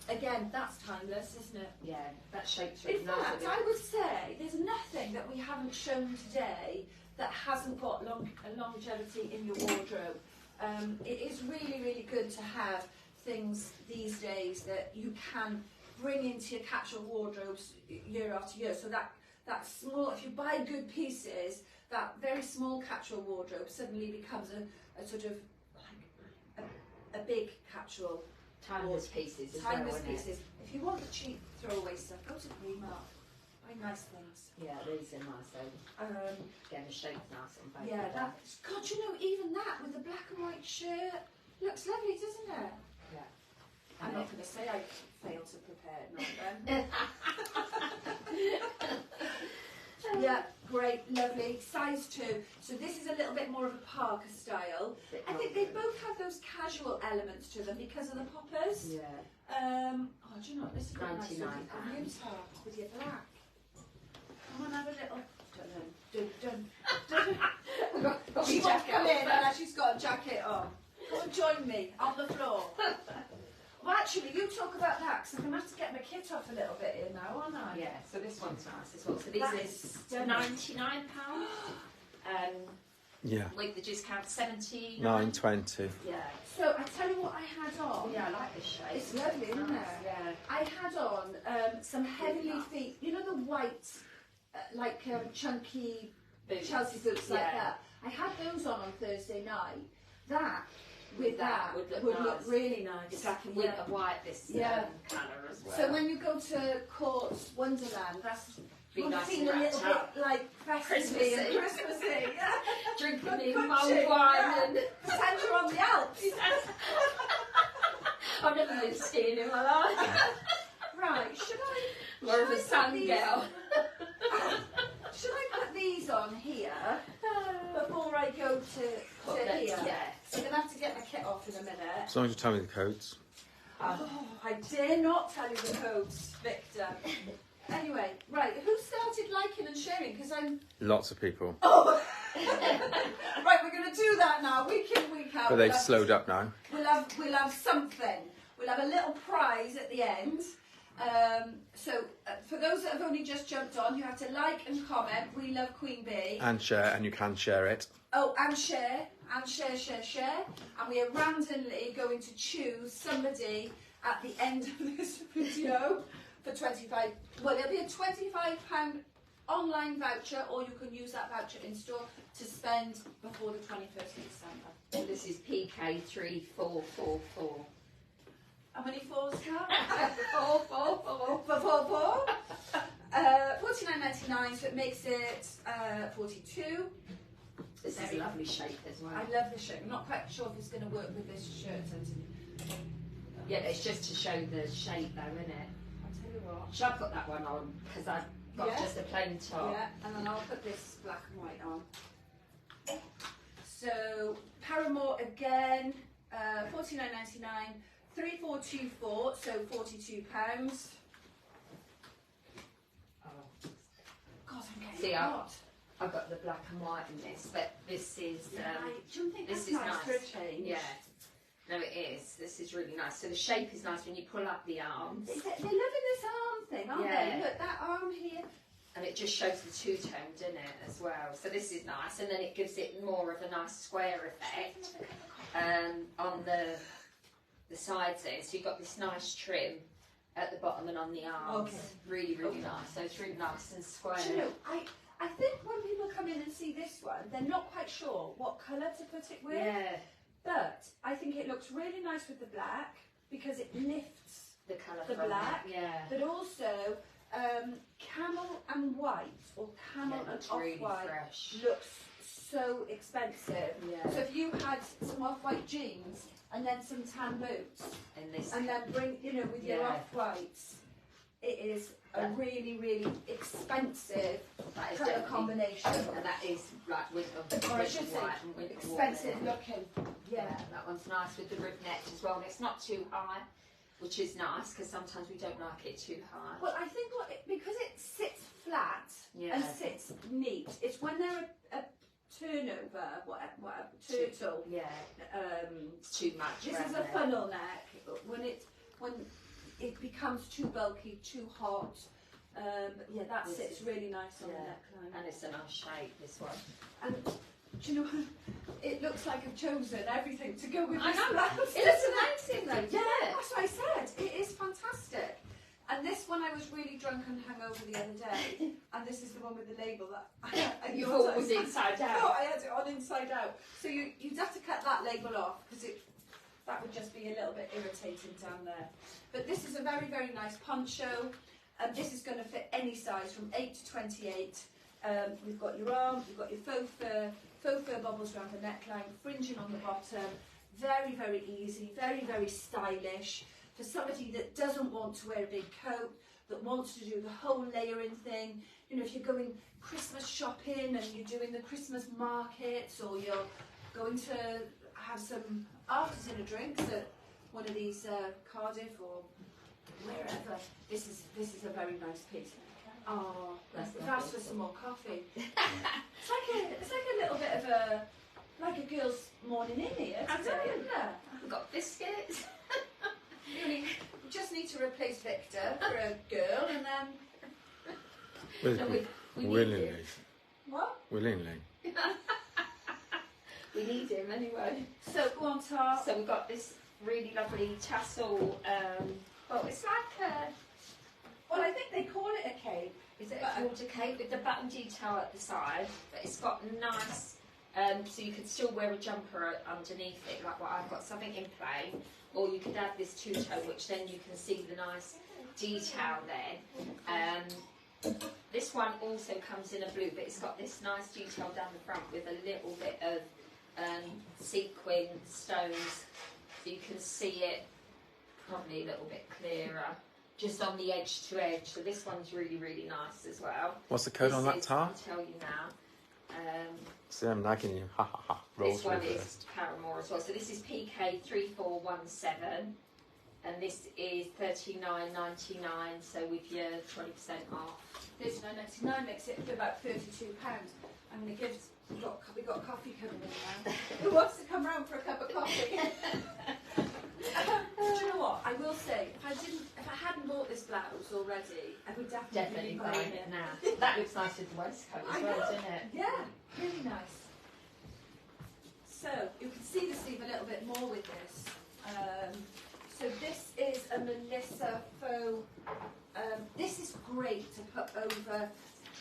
Again, that's timeless, isn't it?
Yeah, that shape's
In
really nice.
fact, I would say there's nothing that we haven't shown today that hasn't got a longevity in your wardrobe. It is really, really good to have things these days that you can bring into your capsule wardrobes year after year. So that small, if you buy good pieces, that very small capsule wardrobe suddenly becomes a sort of like a big capsule.
Timeless pieces as
Timeless
well,
pieces. If you want the cheap throwaway stuff, go to Primark. Buy nice things.
Yeah, these are nice though. Again, the shape's nice on both.
Yeah,
of them.
God, you know, even that with the black and white shirt looks lovely, doesn't it?
Yeah.
I'm not going to say I failed to prepare it, not then. Yeah, great, lovely. Size 2. So this is a little bit more of a Parker style. I think they both have those casual elements to them because of the poppers.
Yeah.
Oh, do you know what? This is a nice
£99.
looking with your black. Come on, have a little. Dun. She won't come in unless she's got a jacket on. Come and join me on the floor. Well, actually, you talk about that because I'm going to have to get my kit off a little bit here now, aren't I?
Yeah, so this one's nice as well. So this
That
is
stunning.
£99.
Yeah.
With the discount, 79.
$9.20.
Yeah.
So I tell you what I had on.
Yeah, I like this shape.
It's lovely, isn't it?
Yeah.
I had on some heavily feet, you know the white, chunky
Boots.
Chelsea boots like
Yeah.
that. I had those on Thursday night. That with that would
nice.
look really nice.
It's like a winter white, this colour as well.
So when you go to Courts Wonderland, that's
Be
will
nice
seem
and
a little
wrapped up.
bit like festively and Christmassy. Yeah.
Drinking
But
the
punching,
mulled wine
yeah.
and...
Pretend you're on the Alps.
I've never been skiing in my life.
Right, should I?
More of a
should I
sun
put these-
girl.
Should I put these on here before I go to here?
Yeah.
I'm going to have to get my kit off in a minute.
As long as you tell me the codes.
Oh, I dare not tell you the codes, Victor. Anyway, right, who started liking and sharing? Because I'm...
Lots of people.
Oh! Right, we're going to do that now, week in, week out.
But they've slowed up now.
We'll have something. We'll have a little prize at the end. So for those that have only just jumped on, you have to like and comment. We love Queen Bee.
And share, and you can share it.
Oh, and share. And share. And we are randomly going to choose somebody at the end of this video for 25. Well, it'll be a £25 online voucher, or you can use that voucher in store to spend before the 21st of December.
And this is PK3444.
How many fours now?
444.
For 49.99, so it makes it 42.
This is a lovely shape as well.
I love this shape. I'm not quite sure if it's going to work with this shirt.
Yeah, it's just to show the shape though, isn't it?
I'll tell you what.
Shall I put that one on? Because I've got
Yeah.
just a plain top.
Yeah, and then I'll put this black and white on. So Paramore again, 49.99, 3424, so £42.
Oh.
God, I'm getting
See,
hot.
I've got the black and white in this, but this is
Do you think
this
that's
is
nice for a
nice.
change?
Yeah. No, it is. This is really nice. So the shape is nice when you pull up the arms,
They're loving this arm thing, aren't
Yeah.
they? Look, that arm here.
and it just shows the two-tone, doesn't it, as well? So this is nice, and then it gives it more of a nice square effect on the sides there. So you've got this nice trim at the bottom and on the arms.
Okay.
Really, really nice. So it's really nice and square.
Do you know, I think when people come in and see this one, they're not quite sure what colour to put it with.
Yeah,
But I think it looks really nice with the black because it lifts,
the colour
The
from
black.
it. Yeah.
but also camel and white or camel
Yeah,
and
it's really
off-white
fresh.
looks so expensive.
Yeah.
So if you had some off-white jeans and then some tan boots
And this.
and then bring, with your
Yeah.
off-whites, it is a
That-
really, really expensive
That is
colour
definitely-
combination.
And that is like winter
Or I should say,
white and winter
expensive
warm.
looking.
Yeah, that one's nice with the rib neck as well. And it's not too high, which is nice because sometimes we don't like it too high.
Well, I think because it sits flat
Yeah.
and sits neat, it's when they're a turnover, whatever turtle.
Yeah,
Um,
it's too much.
this is
around
a
there.
funnel neck. When it becomes too bulky, too hot, yeah, that
This
sits
is-
really nice on
yeah.
the neckline.
And it's a nice shape, this one.
And do you know, it looks like I've chosen everything to go with
I
this
know.
blouse.
It looks amazing though,
Yeah,
yeah.
that's what I said. It is fantastic. And this one I was really drunk and hungover the other day, and this is the one with the label that I
You
thought
thought was inside
I
out.
thought I had it on inside out. So you'd have to cut that label off because that would just be a little bit irritating down there. But this is a very, very nice poncho. This is going to fit any size from 8 to 28. We've got your arm, you've got your faux fur bobbles around the neckline, fringing on the bottom. Very, very easy, very, very stylish. For somebody that doesn't want to wear a big coat, that wants to do the whole layering thing. If you're going Christmas shopping and you're doing the Christmas markets, or you're going to have some artisan drinks at one of these Cardiff or wherever, this is a very nice piece. Oh,
That's
we've
lovely.
asked for some more coffee. It's like a little bit of like a girl's morning in here
I
today,
know.
isn't it?
I've got biscuits.
We just need to replace Victor for a girl, and then
No, we need
Willingly.
what?
Willingly.
We need him anyway.
So go on top.
So we've got this really lovely tassel. Well, it's like a.
Well, I think they call it a cape.
Is it a quarter cape with the button detail at the side? But it's got nice. So you could still wear a jumper underneath it, like what I've got, something in plain, or you could add this two-tone, which then you can see the nice detail there. This one also comes in a blue, but it's got this nice detail down the front with a little bit of sequin stones, so you can see it probably a little bit clearer, just on the edge to edge. So this one's really, really nice as well.
What's the code on that, Tar?
I'll tell you now.
See, I'm nagging you. Ha ha ha. Roll
This one
through
is
first.
Paramore as well. So this is PK3417, and this is $39.99. So with your 20% off.
£39.99 makes it about £32. I'm going to give. We got coffee coming in now. Who wants to come round for a cup of coffee? Do you know what? I will say, if I hadn't bought this blouse already, I would definitely be buying it
now. That looks nice with the waistcoat as well, doesn't it?
Yeah, really nice. So you can see the sleeve a little bit more with this. So this is a Melissa faux. This is great to put over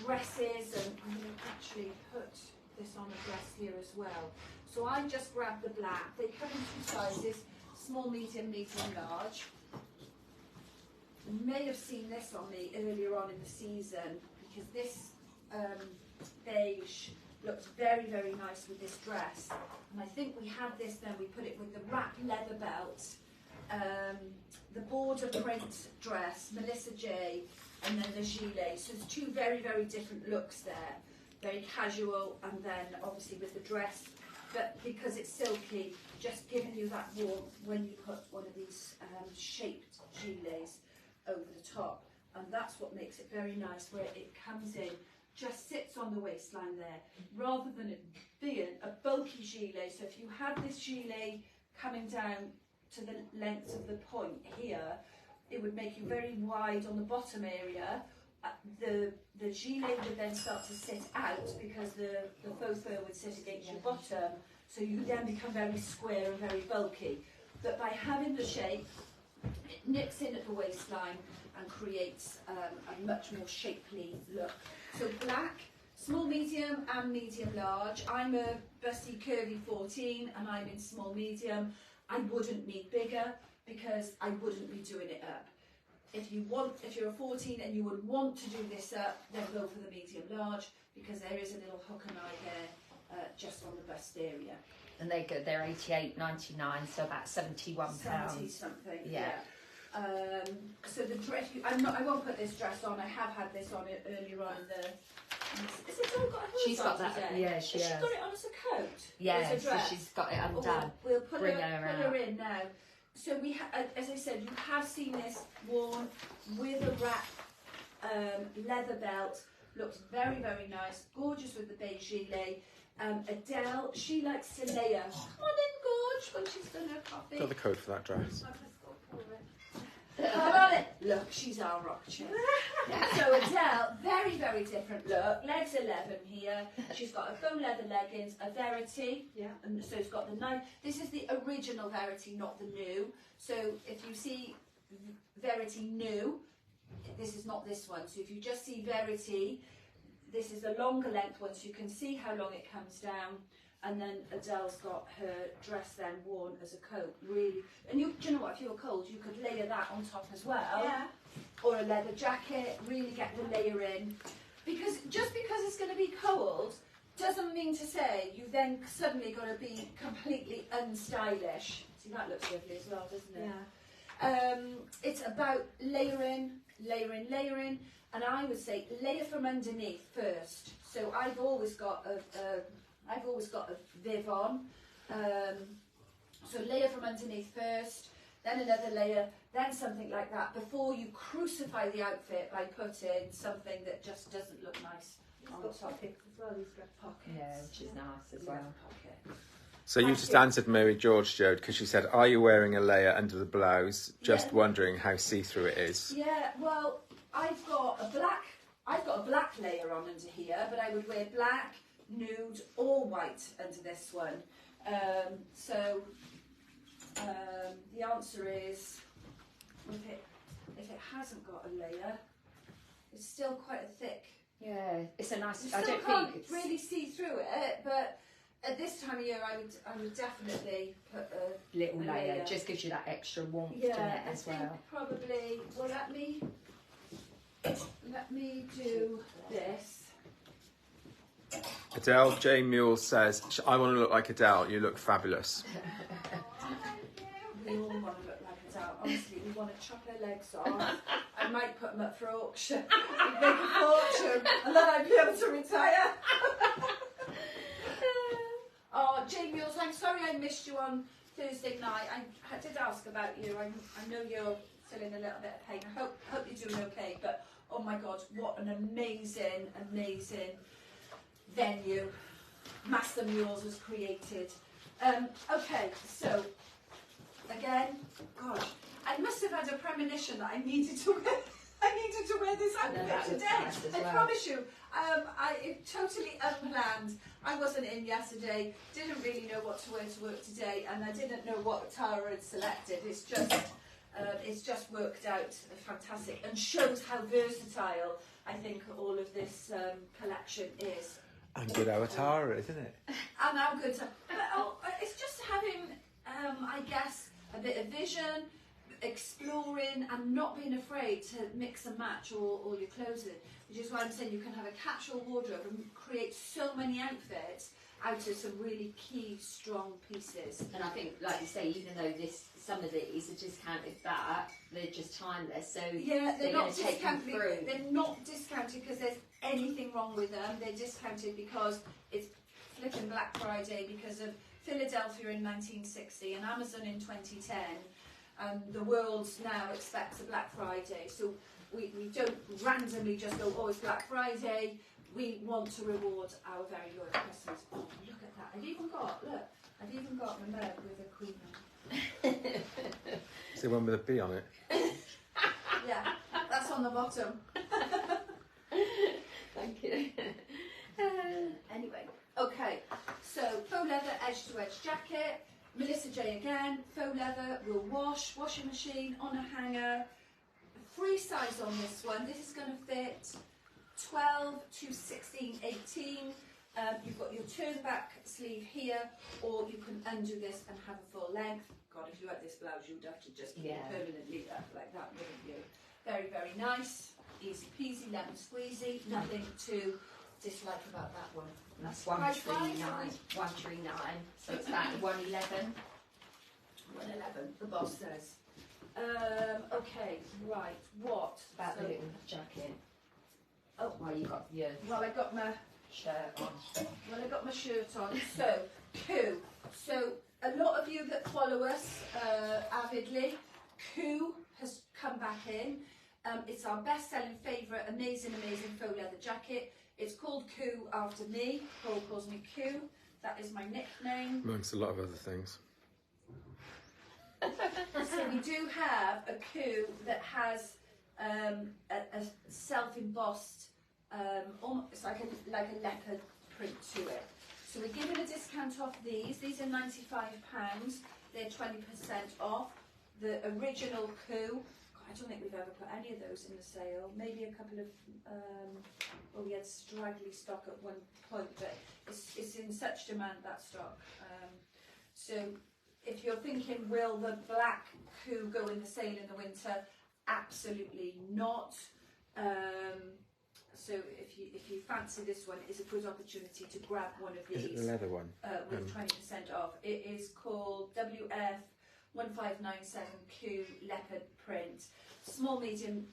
dresses, and I'm going to actually put this on a dress here as well. So I just grabbed the black. They come in two sizes: small, medium, medium, large. You may have seen this on me earlier on in the season, because this beige looked very, very nice with this dress. And I think we had this then, we put it with the wrap leather belt, the border print dress, Melissa J, and then the gilet. So there's two very, very different looks there. Very casual, and then obviously with the dress, but because it's silky, just giving you that warmth when you put one of these shaped gilets over the top. And that's what makes it very nice, where it comes in, just sits on the waistline there, rather than it being a bulky gilet. So if you had this gilet coming down to the length of the point here, it would make you very wide on the bottom area. The gilet would then start to sit out, because the faux fur would sit against your bottom, so you then become very square and very bulky. But by having the shape, it nips in at the waistline and creates a much more shapely look. So black, small, medium and medium large. I'm a busty curvy 14 and I'm in small medium. I wouldn't need bigger, because I wouldn't be doing it up. If you're a 14 and you would want to do this up, then go for the medium large, because there is a little hook and eye there just on the bust area.
And they're $88.99, so about £71.
70 something.
Yeah.
So the dress, I won't put this dress on. I have had this on it earlier on. Has it all got her
She's got that.
today?
Yeah, she has.
Has she got it on as a coat?
Yeah,
as a
so
dress?
she's got it
Oh,
undone.
we'll put
Bring
her in now. So we, as I said, you have seen this worn with a wrap leather belt. Looks very, very nice. Gorgeous with the beige gilet. Adele, she likes to layer. Come on in, Gorge, when she's done her coffee.
Got the code for that dress.
Come on in. Look, she's our rock chick. So Adele, very, very different look. Legs 11 here. She's got a faux leather leggings, a Verity. Yeah. And so it's got the nice. This is the original Verity, not the new. So if you see Verity new, this is not this one. So if you just see Verity, this is a longer length one, so you can see how long it comes down. And then Adele's got her dress then worn as a coat, really. And do you know what? If you were cold, you could layer that on top as well.
Yeah.
Or a leather jacket, really get the layer in. Because just because it's going to be cold doesn't mean to say you've then suddenly got to be completely unstylish. See, that looks lovely as well, doesn't it? Yeah. It's about layering, layering, layering. And I would say layer from underneath first. So I've always got a Viv on. So layer from underneath first, then another layer, then something like that, before you crucify the outfit by putting something that just doesn't look nice on top. Pockets as well, these got pockets.
Yeah, which is nice as well.
So you just answered Mary George, Jode, because she said, "Are you wearing a layer under the blouse?" Just wondering how see-through it is.
Yeah, well, I've got a black layer on under here, but I would wear black, nude or white under this one. The answer is, if it hasn't got a layer, it's still quite a thick.
Yeah, it's a nice.
You
I
still
don't
can't
think it's
really see through it, but at this time of year, I would definitely put a
little
a
layer.
layer.
Just gives you that extra warmth in
yeah.
it
I
as
think
well.
probably. Well, let me do this.
Adele J. Mule says, I want to look like Adele. You look fabulous.
We all want to look like Adele. Honestly, we want to chop her legs off. I might put them up for auction. We'd make a fortune, and then I'd be able to retire. Oh, Jane Mules, I'm sorry I missed you on Thursday night. I did ask about you. I know you're still in a little bit of pain. I hope you're doing okay. But oh my God, what an amazing venue Master Mules has created. Okay, so again, gosh, I must have had a premonition that I needed to wear this outfit today. I promise you, it totally unplanned. I wasn't in yesterday, didn't really know what to wear to work today, and I didn't know what Tara had selected. It's just worked out fantastic and shows how versatile I think all of this collection is.
And good avatar, isn't it?
And how good. It's just having, I guess, a bit of vision, exploring, and not being afraid to mix and match all your clothes in. Which is why I'm saying you can have a catch-all wardrobe and create so many outfits out of some really key, strong pieces.
And I think, like you say, even though some of these are discounted back, they're just timeless. So
yeah, they're not
going to take you through.
They're not discounted because there's anything wrong with them. They're discounted because it's flipping Black Friday because of Philadelphia in 1960 and Amazon in 2010. The world now expects a Black Friday. So we don't randomly just go, oh, it's Black Friday. We want to reward our very loyal customers. Oh, look at that. I've even got my mug with a queen on.
It's the one with a B on it.
Yeah, that's on the bottom.
Thank you.
Anyway, okay. So faux leather edge-to-edge jacket. Melissa J again. Faux leather will wash, washing machine, on a hanger. Free size on this one. This is going to fit 12 to 16, 18. You've got your turn back sleeve here, or you can undo this and have a full length. God, if you had this blouse, you would have to just permanently up like that, wouldn't you? Very, very nice. Easy peasy, lemon squeezy. Nothing to dislike about that one.
And that's 139. 139. So it's that 111.
111, the boss says. Okay, right. What
About the little jacket.
Oh,
well, you got your
I got my
shirt on.
Well, I got my shirt on. So, Coup. So, a lot of you that follow us avidly, Coup has come back in. It's our best-selling favourite, amazing faux leather jacket. It's called Coup after me. Paul calls me Coup. That is my nickname.
Amongst a lot of other things.
So we do have a Coup that has a self-embossed, it's like a leopard print to it. So we're giving a discount off these. These are £95. They're 20% off. The original Coup. I don't think we've ever put any of those in the sale. Maybe a couple of, we had straggly stock at one point, but it's in such demand, that stock. So if you're thinking, will the black Coup go in the sale in the winter? Absolutely not. So if you fancy this one, it's a good opportunity to grab one of these.
Is it the leather one?
With 20% off. It is called WF 1597Q leopard print. Small, medium,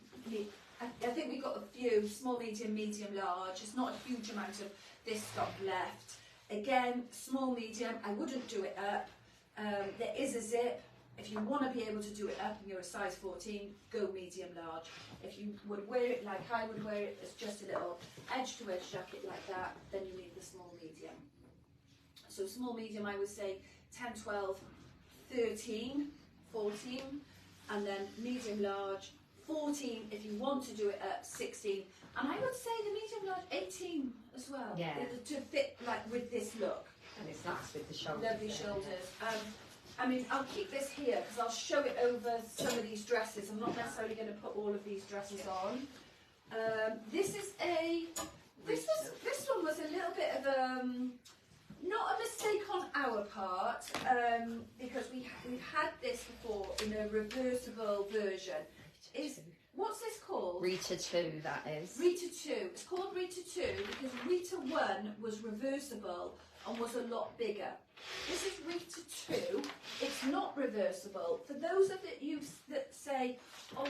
I think we've got a few, small, medium, large. There's not a huge amount of this stock left. Again, small, medium, I wouldn't do it up. There is a zip. If you want to be able to do it up and you're a size 14, go medium, large. If you would wear it like I would wear it as just a little edge-to-edge jacket like that, then you need the small, medium. So small, medium, I would say 10, 12, 13, 14, and then medium large, 14 if you want to do it at 16, and I would say the medium large 18 as well,
yeah,
to fit like with this look.
And it's nice with the shoulders.
Lovely shoulders. I mean, I'll keep this here because I'll show it over some of these dresses. I'm not necessarily going to put all of these dresses on. This one was a little bit of not a mistake on our part, because we've had this before in a reversible version. What's this called?
Rita 2, that is.
Rita 2. It's called Rita 2 because Rita 1 was reversible and was a lot bigger. This is Rita 2. It's not reversible. For those of you that say, oh,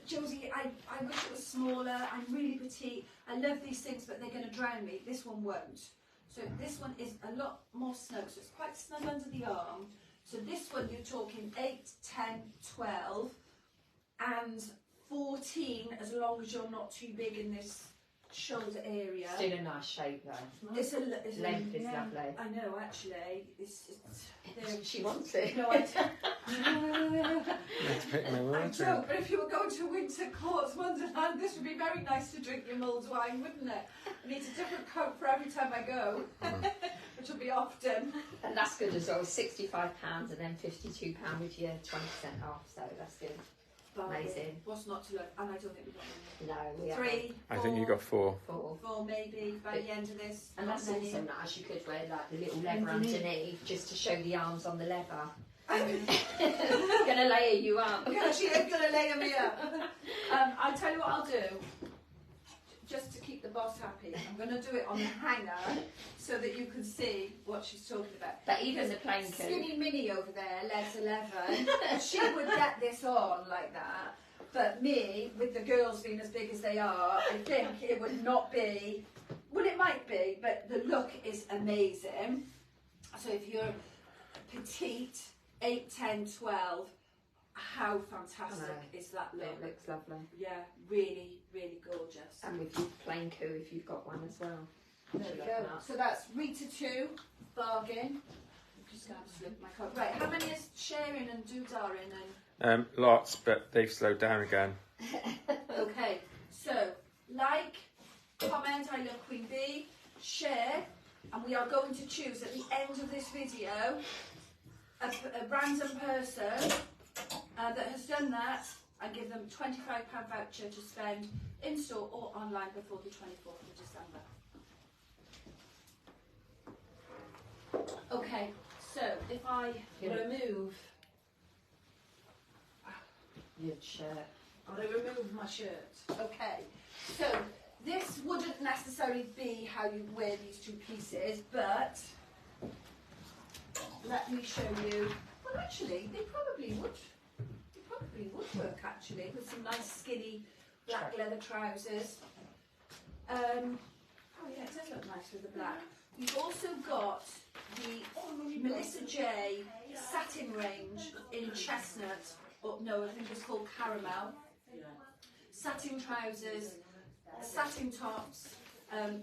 Jodie, I wish it was smaller, I'm really petite, I love these things, but they're going to drown me. This one won't. So this one is a lot more snug, so it's quite snug under the arm. So this one you're talking 8, 10, 12, and 14 as long as you're not too big in this shoulder area.
Still a nice shape though.
It's
Length is lovely.
I know, actually.
She wants it.
No, I don't.
Let's pick my
I
words
don't,
out.
but if you were going to Winter Courts Wonderland, this would be very nice to drink your mulled wine, wouldn't it? I need a different coat for every time I go, which will be often.
And that's good as well. £65 and then £52 with your 20% off, so that's good. Amazing.
What's not to love? And I don't think we've got any.
No, we
3, 4,
I think you got 4.
4 maybe by the end of this.
And
Not
that's
many.
also nice. You could wear like the little leather underneath just to show the arms on the leather. Gonna layer you up.
Yeah, she is going to layer me up. I'll tell you what I'll do. Just to keep the boss happy, I'm going to do it on the hanger so that you can see what she's talking about.
But even the plain coat.
Skinny Minnie over there, legs 11, she would get this on like that. But me, with the girls being as big as they are, I think it would not be. Well, it might be, but the look is amazing. So if you're petite, 8, 10, 12, how fantastic is that look?
It looks lovely.
Yeah, really, really gorgeous.
And with your plain coat if you've got one as well.
There we go. So that's Rita 2, bargain. I'm just going to slip my coat. Right, how many is Sharon and Dudar in? And
Lots, but they've slowed down again.
okay, so like, comment, I love Queen Bee, share, and we are going to choose at the end of this video a random person that has done that and give them a £25 voucher to spend in store or online before the 24th of December. Okay, so if I remove
Your shirt.
I'm going to remove my shirt. Okay, so this wouldn't necessarily be how you wear these two pieces, but let me show you. Well, actually, they probably would. They probably would work actually with some nice skinny black leather trousers. Oh yeah, it does look nice with the black. You've also got the Melissa J satin range in chestnut. Oh, no, I think it's called caramel. Satin trousers, satin tops.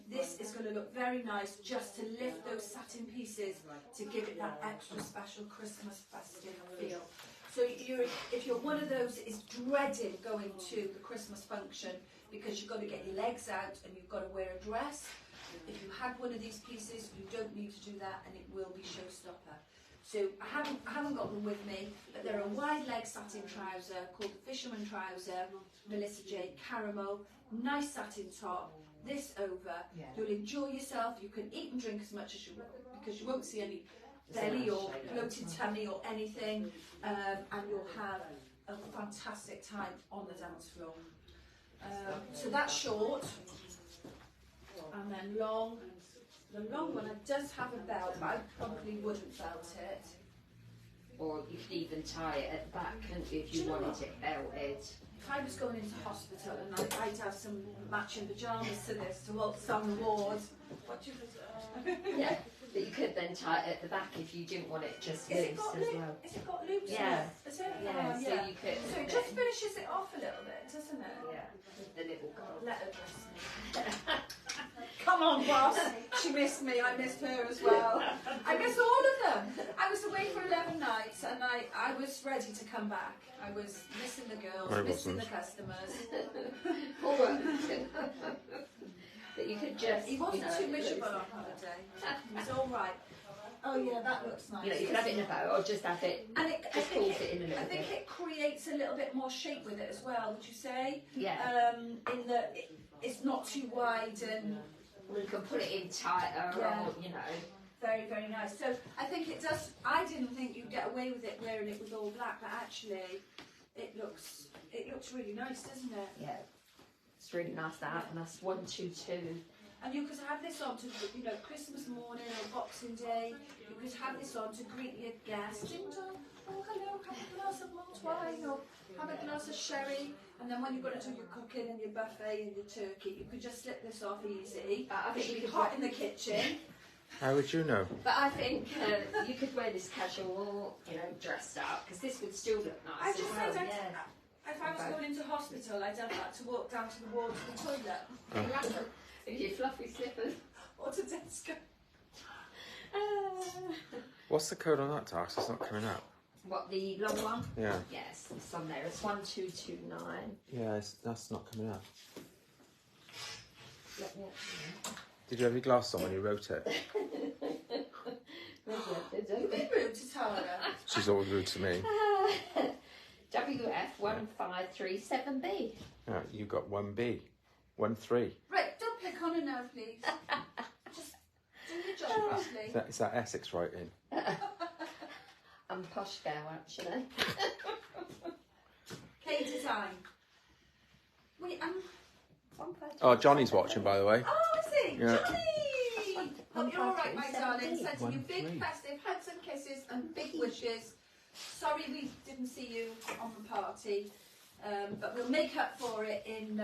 This is going to look very nice just to lift those satin pieces to give it that extra special Christmas festive feel. So if you're one of those that is dreading going to the Christmas function because you've got to get your legs out and you've got to wear a dress, if you had one of these pieces, you don't need to do that and it will be showstopper. So I haven't got them with me, but they're a wide leg satin trouser called the Fisherman Trouser, Melissa J Caramel, nice satin top, this over. You'll enjoy yourself, you can eat and drink as much as you want because you won't see any belly or bloated tummy or anything, and you'll have a fantastic time on the dance floor. So that's short, and then long. The long one, it does have a belt, but I probably wouldn't belt it.
Or you could even tie it at the back, couldn't you, if you wanted it belted.
If I was going into hospital and I'd have some matching pyjamas to this to waltz on the wards, what do you
Yeah, but you could then tie it at the back if you didn't want it just loose as well.
Has it got loops?
Yeah.
Is it?
Yeah, so you could.
So it just finishes it off a little bit, doesn't it?
Yeah, the little girl.
Let her dress me. Come on, boss. She missed me. I missed her as well. I missed all of them. I was away for 11 nights and I was ready to come back. I was missing the girls, missing the customers.
That you could just.
He wasn't
you know,
too miserable on holiday. He was all right. Oh yeah, that looks nice.
You know, you can have it in a bow or just have it.
And
Just pulls it in a little
I think
bit.
it creates a little bit more shape with it as well. Would you say?
Yeah.
In that it's not too wide and
You can put it in tighter,
Yeah.
or you know.
very, very nice. So I think it does. I didn't think you'd get away with it wearing it with all black, but actually, it looks really nice, doesn't it?
Yeah. It's really nice that, and that's 122.
And you could have this on to, you know, Christmas morning or Boxing Day. You could have this on to greet your guests. Ding dong. Oh, hello, have a glass of mulled wine or have a glass of sherry. And then when you're going to do your cooking and your buffet and your turkey, you could just slip this off easy.
I think
It'd
you
be
could
hot in the kitchen.
How would you know?
But I think you could wear this casual, you know, dressed up, because this would still look nice.
I
as
just
well.
said,
Yeah.
if I was going into hospital, I'd have that to walk down to the ward to the toilet.
With your fluffy slippers.
Or to Tesco.
What's the code on that, Tars? It's not coming up.
What, the long one?
Yeah.
Yes, it's on there. It's 1229.
Yeah, that's not coming up.
Let me
Did you have your glasses on when you wrote it?
You've been rude to Tara.
She's always rude to me.
WF1537B.
Yeah, you got 1B. 1-3.
Right, don't click on her now, please. Just do your job properly.
Is that Essex writing?
I'm posh girl, actually.
K Design. Wait,
Oh, Johnny's watching, by the way.
Oh, I see.
Yeah.
Johnny! Hope you're all right, my darling. Sending you big
1-3.
festive hugs and kisses and big wishes. Sorry we didn't see you on the party, but we'll make up for it in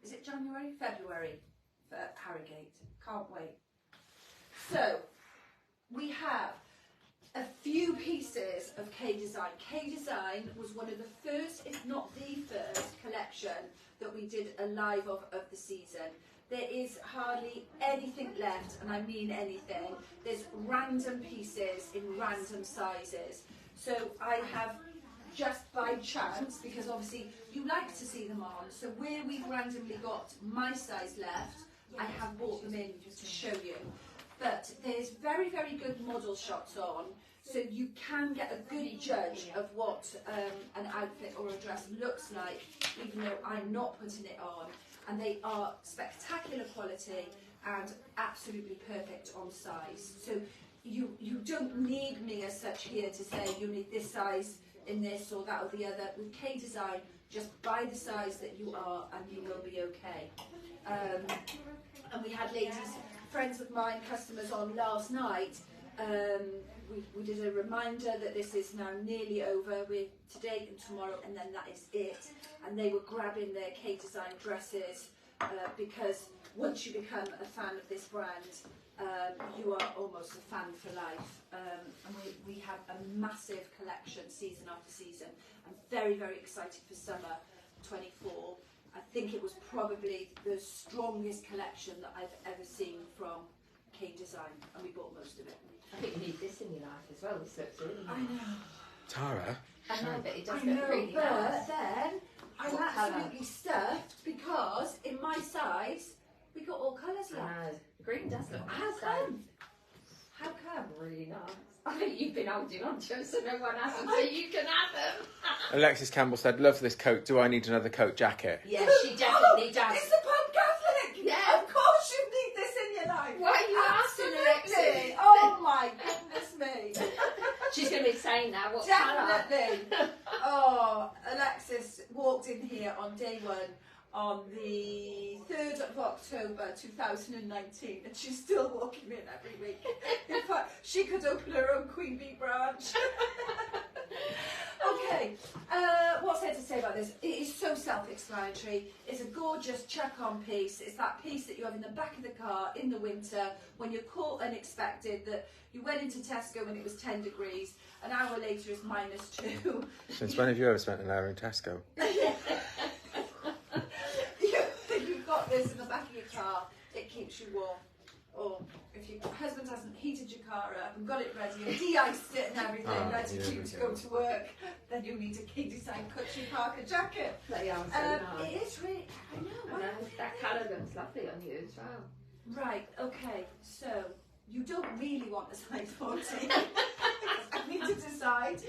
is it January? February for Harrogate. Can't wait. So, we have a few pieces of K Design. K Design was one of the first, if not the first, collection that we did a live of the season. There is hardly anything left, and I mean anything. There's random pieces in random sizes. So I have, just by chance, because obviously you like to see them on, so where we've randomly got my size left, I have brought them in to show you. But there's very, very good model shots on, so you can get a good judge of what an outfit or a dress looks like, even though I'm not putting it on. And they are spectacular quality and absolutely perfect on size. So you don't need me as such here to say you need this size in this or that or the other. With K Design, just buy the size that you are and you will be okay. And we had ladies, friends of mine, customers on last night. We did a reminder that this is now nearly over with today and tomorrow, and then that is it. And they were grabbing their K Design dresses because once you become a fan of this brand, you are almost a fan for life. And we have a massive collection season after season. I'm very, very excited for summer 24. I think it was probably the strongest collection that I've ever seen from K Design, and we bought most of it.
I think you need this in your life as well. This looks really
I
nice.
know.
Tara?
I know, but it does
I
look
know,
really
but
nice.
then I'm
What
absolutely stuffed because in my size we got all colours
I
left.
know. The green does look
How
nice.
come? How come?
Really nice. I think you've been holding on to them so no one has them, so you can have them.
Alexis Campbell said, love this coat. Do I need another coat jacket?
Yeah, she definitely does.
It's the Pope Catholic!
Yeah.
Of course you need this in your life!
Why are you asking,
Absolutely!
Alexis?
Oh my goodness me!
She's going to be saying that. What colour?
Definitely! Oh, Alexis walked in here on day one on the 3rd of October 2019 and she's still walking in every week. In fact, she could open her own Queen Bee branch. Okay, what's there to say about this? It is so self-explanatory. It's a gorgeous chuck-on piece. It's that piece that you have in the back of the car in the winter when you're caught unexpected, that you went into Tesco when it was 10 degrees, an hour later it's -2.
Since when have you ever spent an hour in Tesco?
You've got this in the back of your car. It keeps you warm. or if your husband hasn't heated your car up and got it ready and de-iced it and everything, ready for you to go to work, then you need a Key Design Country Parker jacket.
They are so nice.
It is really, I know.
That colour looks lovely on you as well.
Right, okay, so you don't really want a size 14. I need to decide.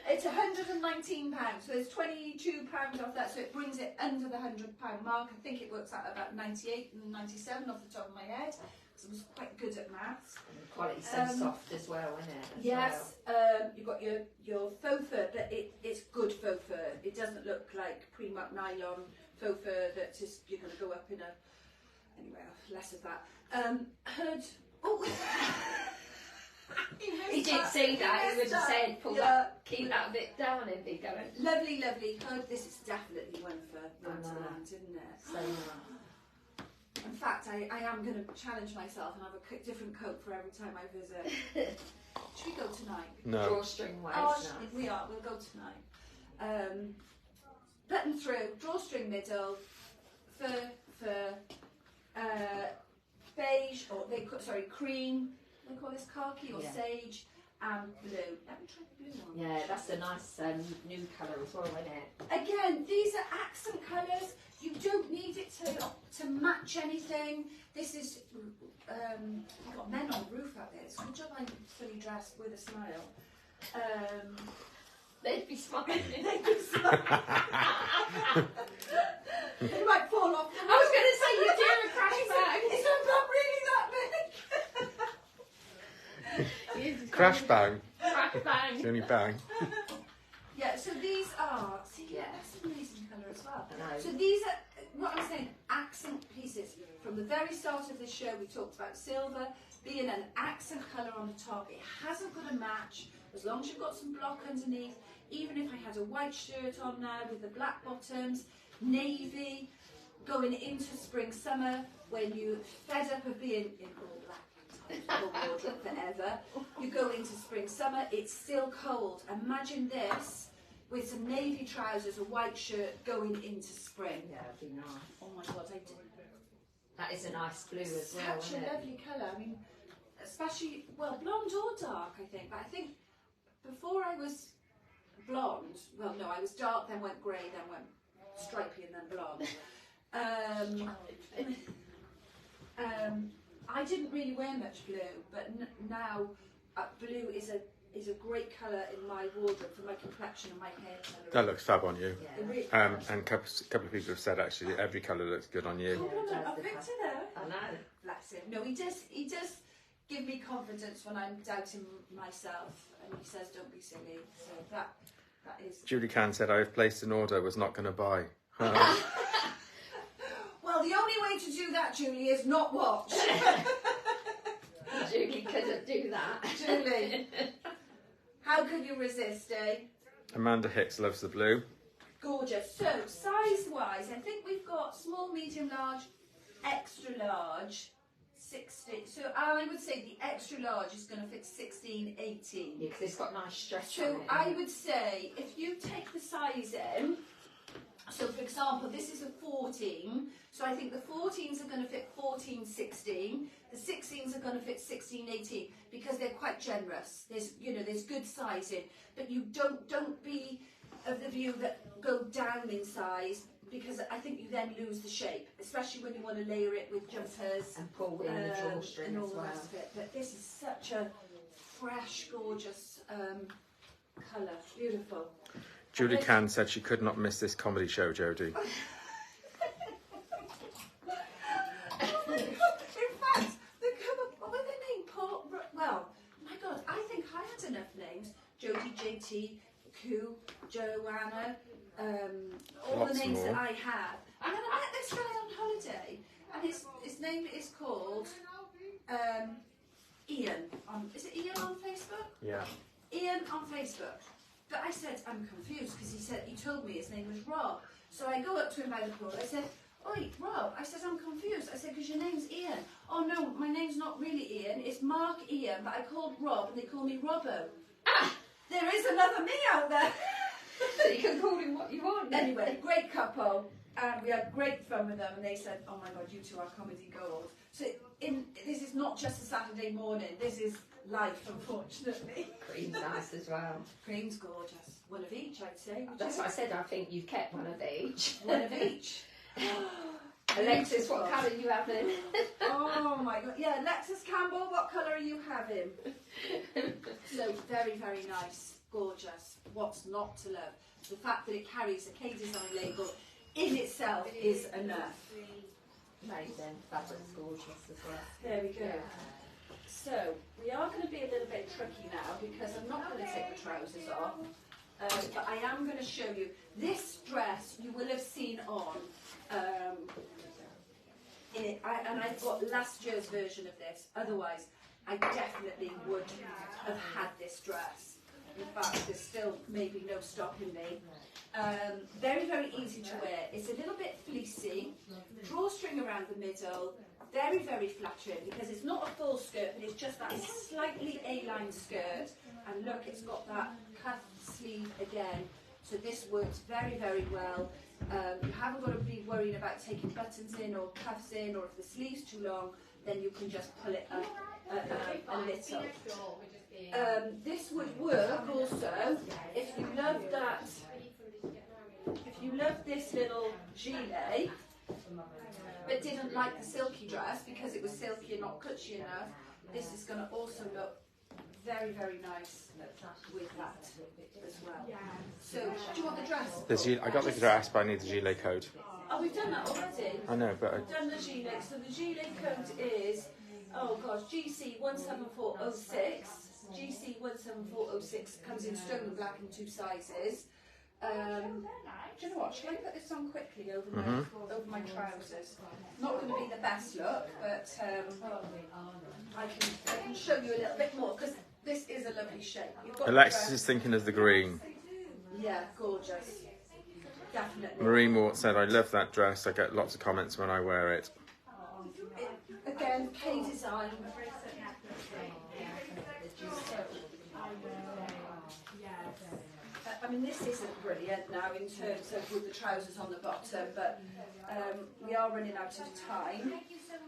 It's £119, so there's £22 off that, so it brings it under the £100 mark. I think it works out about 98 and 97 off the top of my head, because I was quite good at maths.
And the quality's so soft as well, isn't it?
Yes, you've got your faux fur, but it's good faux fur. It doesn't look like pre-muck nylon faux fur that is, you're going to go up in a... Anyway, less of that. Hood. Oh,
He did see that. He would have said, keep that a bit down and be going.
Lovely, lovely hood. This is definitely one for Mountain, isn't it?
So nice.
In fact, I am going to challenge myself and have a different coat for every time I visit. Should we go tonight?
No.
Drawstring waist.
Oh,
Nice.
we are. We'll go tonight. Button through, drawstring middle, fur, beige, or cream. They call this khaki or sage, and blue. Let me try the blue one.
Yeah, that's a nice new colour as well, isn't it?
Again, these are accent colours. You don't need it to match anything. This is, I've got men on the roof out there. It's a good job I'm fully dressed with a smile.
They'd be smiling.
They'd be smiling. They might fall off.
I was going to say you do a crash bag.
It's not really that big.
Crash bang.
Crash bang.
It's the only bang.
Yeah, so these are, that's an amazing colour as well.
I know.
So these are, what I'm saying, accent pieces. From the very start of this show, we talked about silver being an accent colour on the top. It hasn't got a match, as long as you've got some block underneath. Even if I had a white shirt on now with the black bottoms, navy, going into spring, summer, when you're fed up of being in all black, wardrobe forever, you go into spring, summer, it's still cold. Imagine this with some navy trousers, a white shirt going into spring.
Yeah, it'd be nice.
Oh my God, I did.
That is a nice blue as well,
Such
isn't
a
it?
lovely colour. I mean, especially, well, blonde or dark, I think. But I think before I was blonde, well, no, I was dark, then went grey, then went stripy, and then blonde. I didn't really wear much blue, but now blue is a great colour in my wardrobe for my complexion and my hair colour.
That looks fab on you.
It really
And
does.
a couple of people have said actually every colour looks good on you.
Compliment of Victor there.
I know.
Bless him. No, he does give me confidence when I'm doubting myself, and he says, "Don't be silly." So that is.
Julie Can said I've placed an order, was not going to buy.
Well, the only way to do that, Julie, is not watch.
Julie couldn't do that.
Julie, how could you resist, eh?
Amanda Hicks loves the blue.
Gorgeous. So, size-wise, I think we've got small, medium, large, extra large, 16. So I would say the extra large is going to fit 16, 18.
Yeah, because it's got nice stretch
So
on it.
I would say if you take the size in, so for example, this is a 14, so I think the 14s are going to fit 14, 16, the 16s are going to fit 16, 18, because they're quite generous. There's good sizing, but you don't be of the view that go down in size, because I think you then lose the shape, especially when you want to layer it with jumpers
And pull in the drawstring
and all
as
the
well.
rest of it. But this is such a fresh, gorgeous colour. Beautiful.
Julie Can said she could not miss this comedy show, Jodie.
In fact, the cover, what were their names? Paul, well, my God, I think I had enough names. Jodie, JT, Q, Joanna, all
Lots
the names
more.
that I have. And then I met this guy on holiday, and his name is called Ian. Is it Ian on Facebook?
Yeah.
Ian on Facebook. But I said, I'm confused, because he told me his name was Rob. So I go up to him by the pool, I said, "Oi, Rob," I said, "I'm confused." I said, "Because your name's Ian." "Oh no, my name's not really Ian, it's Mark Ian, but I called Rob and they call me Robbo." Ah! There is another me out there.
So you can call him what you want.
Anyway, great couple, and we had great fun with them, and they said, "Oh my God, you two are comedy gold." So this is not not just a Saturday morning. This is life, unfortunately.
Cream's nice as well.
Cream's gorgeous. One of each, I'd say.
That's what I said. I think you've kept one of each.
One of each.
Alexis, what colour are you having?
Oh my god. Yeah, Alexis Campbell, what colour are you having? So very, very nice. Gorgeous. What's not to love? The fact that it carries a K-Design label in itself is enough.
Amazing. Fabric's gorgeous as well.
There we go. So we are going to be a little bit tricky now because I'm not going to take the trousers off, but I am going to show you this dress. You will have seen on, and I've got last year's version of this. Otherwise, I definitely would have had this dress. In fact, there's still maybe no stopping me. Very, very easy to wear. It's a little bit fleecy, drawstring around the middle, very, very flattering because it's not a full skirt, but it's just that slightly A-line skirt. And look, it's got that cuff sleeve again. So this works very, very well. You haven't got to be worrying about taking buttons in or cuffs in, or if the sleeve's too long, then you can just pull it up a little. This would work also if you love that. If you love this little gilet, but didn't like the silky dress because it was silky and not cutchy enough, this is going to also look very, very nice with that as well. So, do you want the dress?
I got the dress, but I need the gilet code.
Oh, we've done that already.
I know, but
We've done the gilet. So the gilet code is, oh gosh, GC 17406. GC 17406 comes in stone and black in 2 sizes. Do you know what? Shall I put this on quickly over my trousers? Not going to be the best look, but I can show you a little bit more because this is a lovely shape. You've got
Alexis is thinking of the green.
Yeah, gorgeous. Definitely.
Marie Mort said, I love that dress. I get lots of comments when I wear it.
Again, K-Design. I mean, this isn't brilliant now in terms of with the trousers on the bottom, but we are running out of time.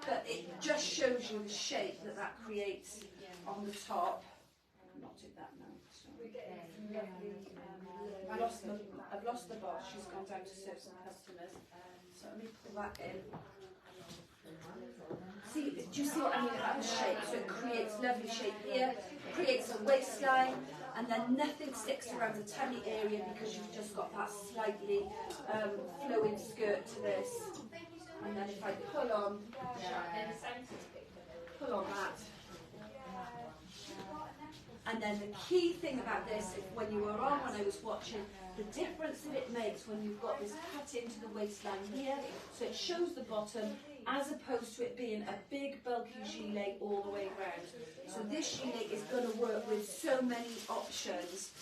But it just shows you the shape that that creates on the top. Not did that now. I've lost the boss. She's gone down to serve some customers. So let me pull that in. See, do you see what I mean about the shape? So it creates lovely shape here, creates a waistline, and then nothing sticks around the tummy area because you've just got that slightly flowing skirt to this. And then if I pull on that. And then the key thing about this, when you were on when I was watching, the difference that it makes when you've got this cut into the waistline here, so it shows the bottom, as opposed to it being a big bulky gilet all the way around. So this gilet is going to work with so many options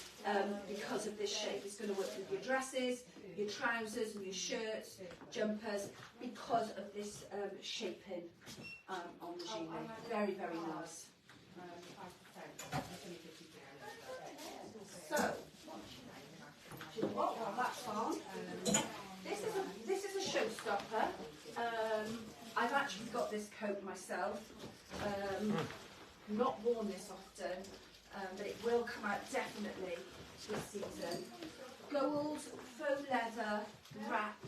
because of this shape. It's going to work with your dresses, your trousers and your shirts, jumpers, because of this shaping on the gilet. Very, very nice. So, do you know what? While that's on, this is a showstopper. I've actually got this coat myself. Not worn this often, but it will come out definitely this season. Gold, faux leather, wrap,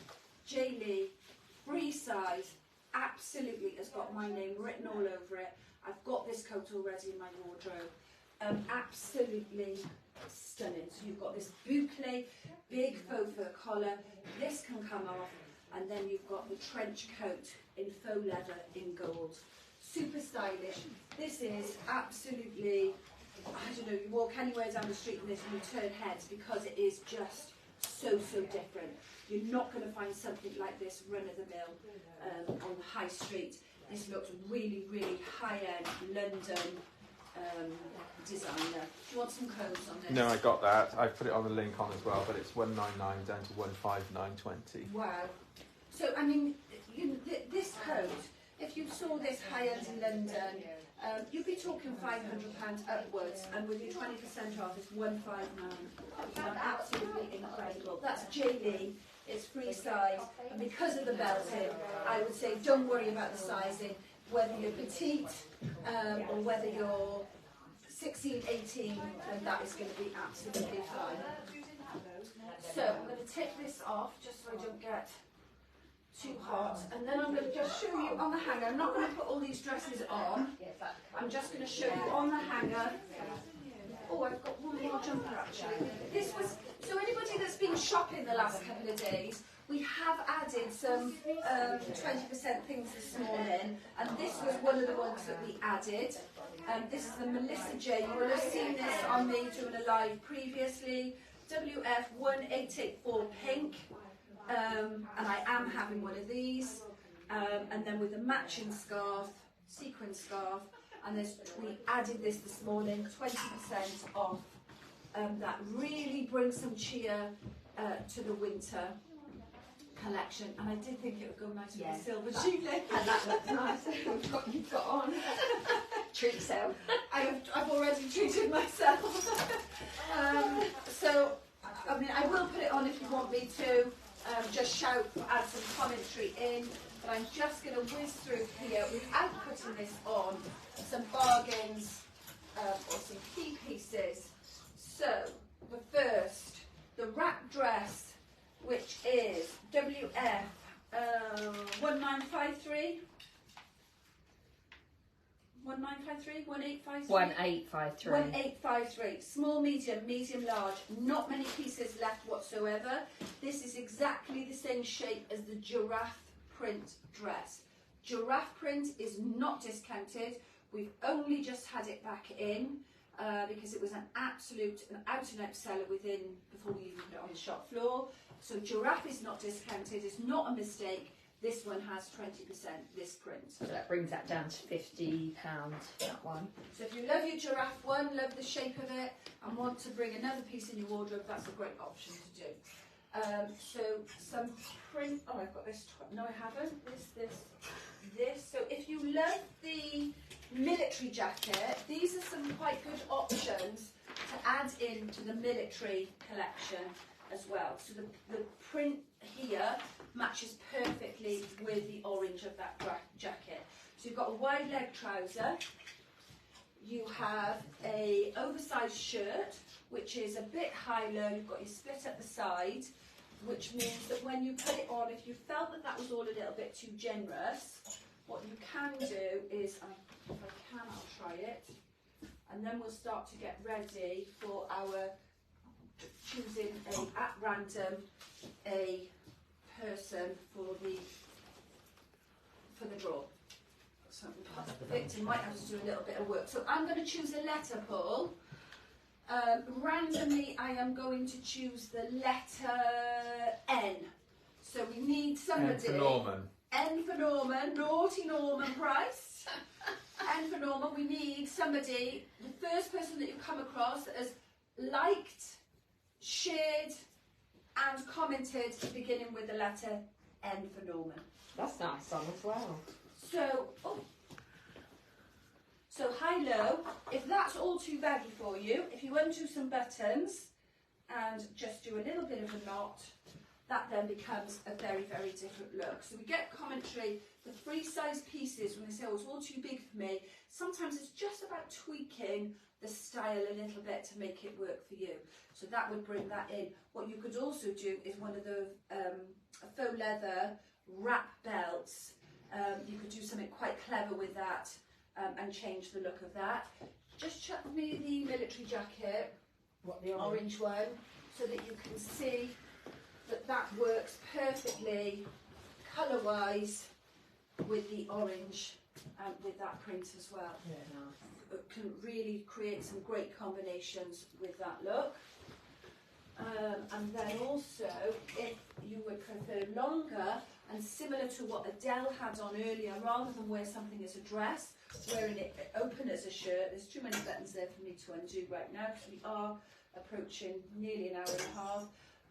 J. Lee, free size, absolutely has got my name written all over it. I've got this coat already in my wardrobe. Absolutely stunning. So you've got this boucle, big faux fur collar. This can come off, and then you've got the trench coat in faux leather in gold. Super stylish. This is absolutely, I don't know, you walk anywhere down the street in this and you turn heads because it is just so different. You're not going to find something like this run-of-the-mill on the high street. This looks really, really high-end London designer. Do you want some codes on this?
No, I got that. I put it on the link on as well, but it's 199 down to 159.20.
Wow. So, I mean, this coat, if you saw this high-end in London, you'd be talking £500 upwards, and with your 20% off, it's 159. Absolutely incredible. That's J. Lee. It's free size, and because of the belting, I would say don't worry about the sizing. whether you're petite or whether you're 16, 18, then that is going to be absolutely fine. So I'm going to take this off just so I don't get too hot, and then I'm going to just show you on the hanger. I'm not going to put all these dresses on. I'm just going to show you on the hanger. Oh, I've got one more jumper actually. This was, so anybody that's been shopping the last couple of days, we have added some 20% things this morning, and this was one of the ones that we added. This is the Melissa J. You will have seen this on me doing a live previously. WF1884 pink, and I am having one of these, and then with a matching scarf, sequin scarf, and we added this morning, 20% off. That really brings some cheer to the winter collection, and I did think it would go nice with the silver gilet.
And that looks nice. You've got on. Treat yourself.
I've already treated myself. So, I mean, I will put it on if you want me to. Just shout, add some commentary in. But I'm just going to whiz through here without putting this on. Some bargains or some key pieces. So, the first, the wrap dress, which is WF 1953. 1953, 1853?
1853.
1853. Small, medium, medium, large. Not many pieces left whatsoever. This is exactly the same shape as the giraffe print dress. Giraffe print is not discounted. We've only just had it back in because it was an absolute, an out and out seller before we even put it on the shop floor. So giraffe is not discounted. It's not a mistake. This one has 20%, this print.
So that brings that down to £50, that one.
So if you love your giraffe one, love the shape of it, and want to bring another piece in your wardrobe, that's a great option to do. So some print, oh, I've got this, no I haven't, this. So if you love the military jacket, these are some quite good options to add into the military collection as well. So the print here matches perfectly with the orange of that jacket. So you've got a wide leg trouser, you have a oversized shirt which is a bit high-low, you've got your split at the side, which means that when you put it on, if you felt that that was all a little bit too generous, what you can do is, if I can, I'll try it, and then we'll start to get ready for our choosing at random a person for the draw. So the victim might have to do a little bit of work. So I'm going to choose a letter, Paul. Randomly, I am going to choose the letter N. So we need somebody.
N for Norman.
N for Norman. Naughty Norman Price. N for Norman. We need somebody, the first person that you come across that has liked, shared and commented beginning with the letter N for Norman.
That's nice on as well.
So high-low, if that's all too baggy for you, if you undo some buttons and just do a little bit of a knot, that then becomes a very, very different look. So we get commentary, the free size pieces, when they say, oh, it's all too big for me, sometimes it's just about tweaking the style a little bit to make it work for you. So that would bring that in. What you could also do is one of the faux leather wrap belts. You could do something quite clever with that and change the look of that. Just chuck me the military jacket, the orange one, so that you can see that that works perfectly colour-wise with the orange and with that print as well.
Yeah, nice.
It can really create some great combinations with that look. And then also, if you would prefer longer and similar to what Adele had on earlier, rather than wear something as a dress, wearing it open as a shirt, there's too many buttons there for me to undo right now because we are approaching nearly an hour and a half.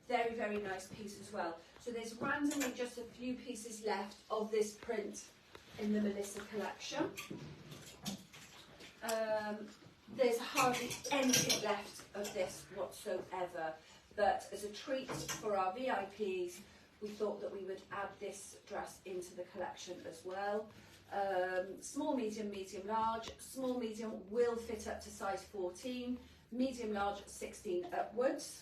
Very, very nice piece as well. So there's randomly just a few pieces left of this print in the Melissa collection. There's hardly anything left of this whatsoever, but as a treat for our VIPs, we thought that we would add this dress into the collection as well. Small, medium, medium, large. Small, medium will fit up to size 14. Medium, large, 16 upwards.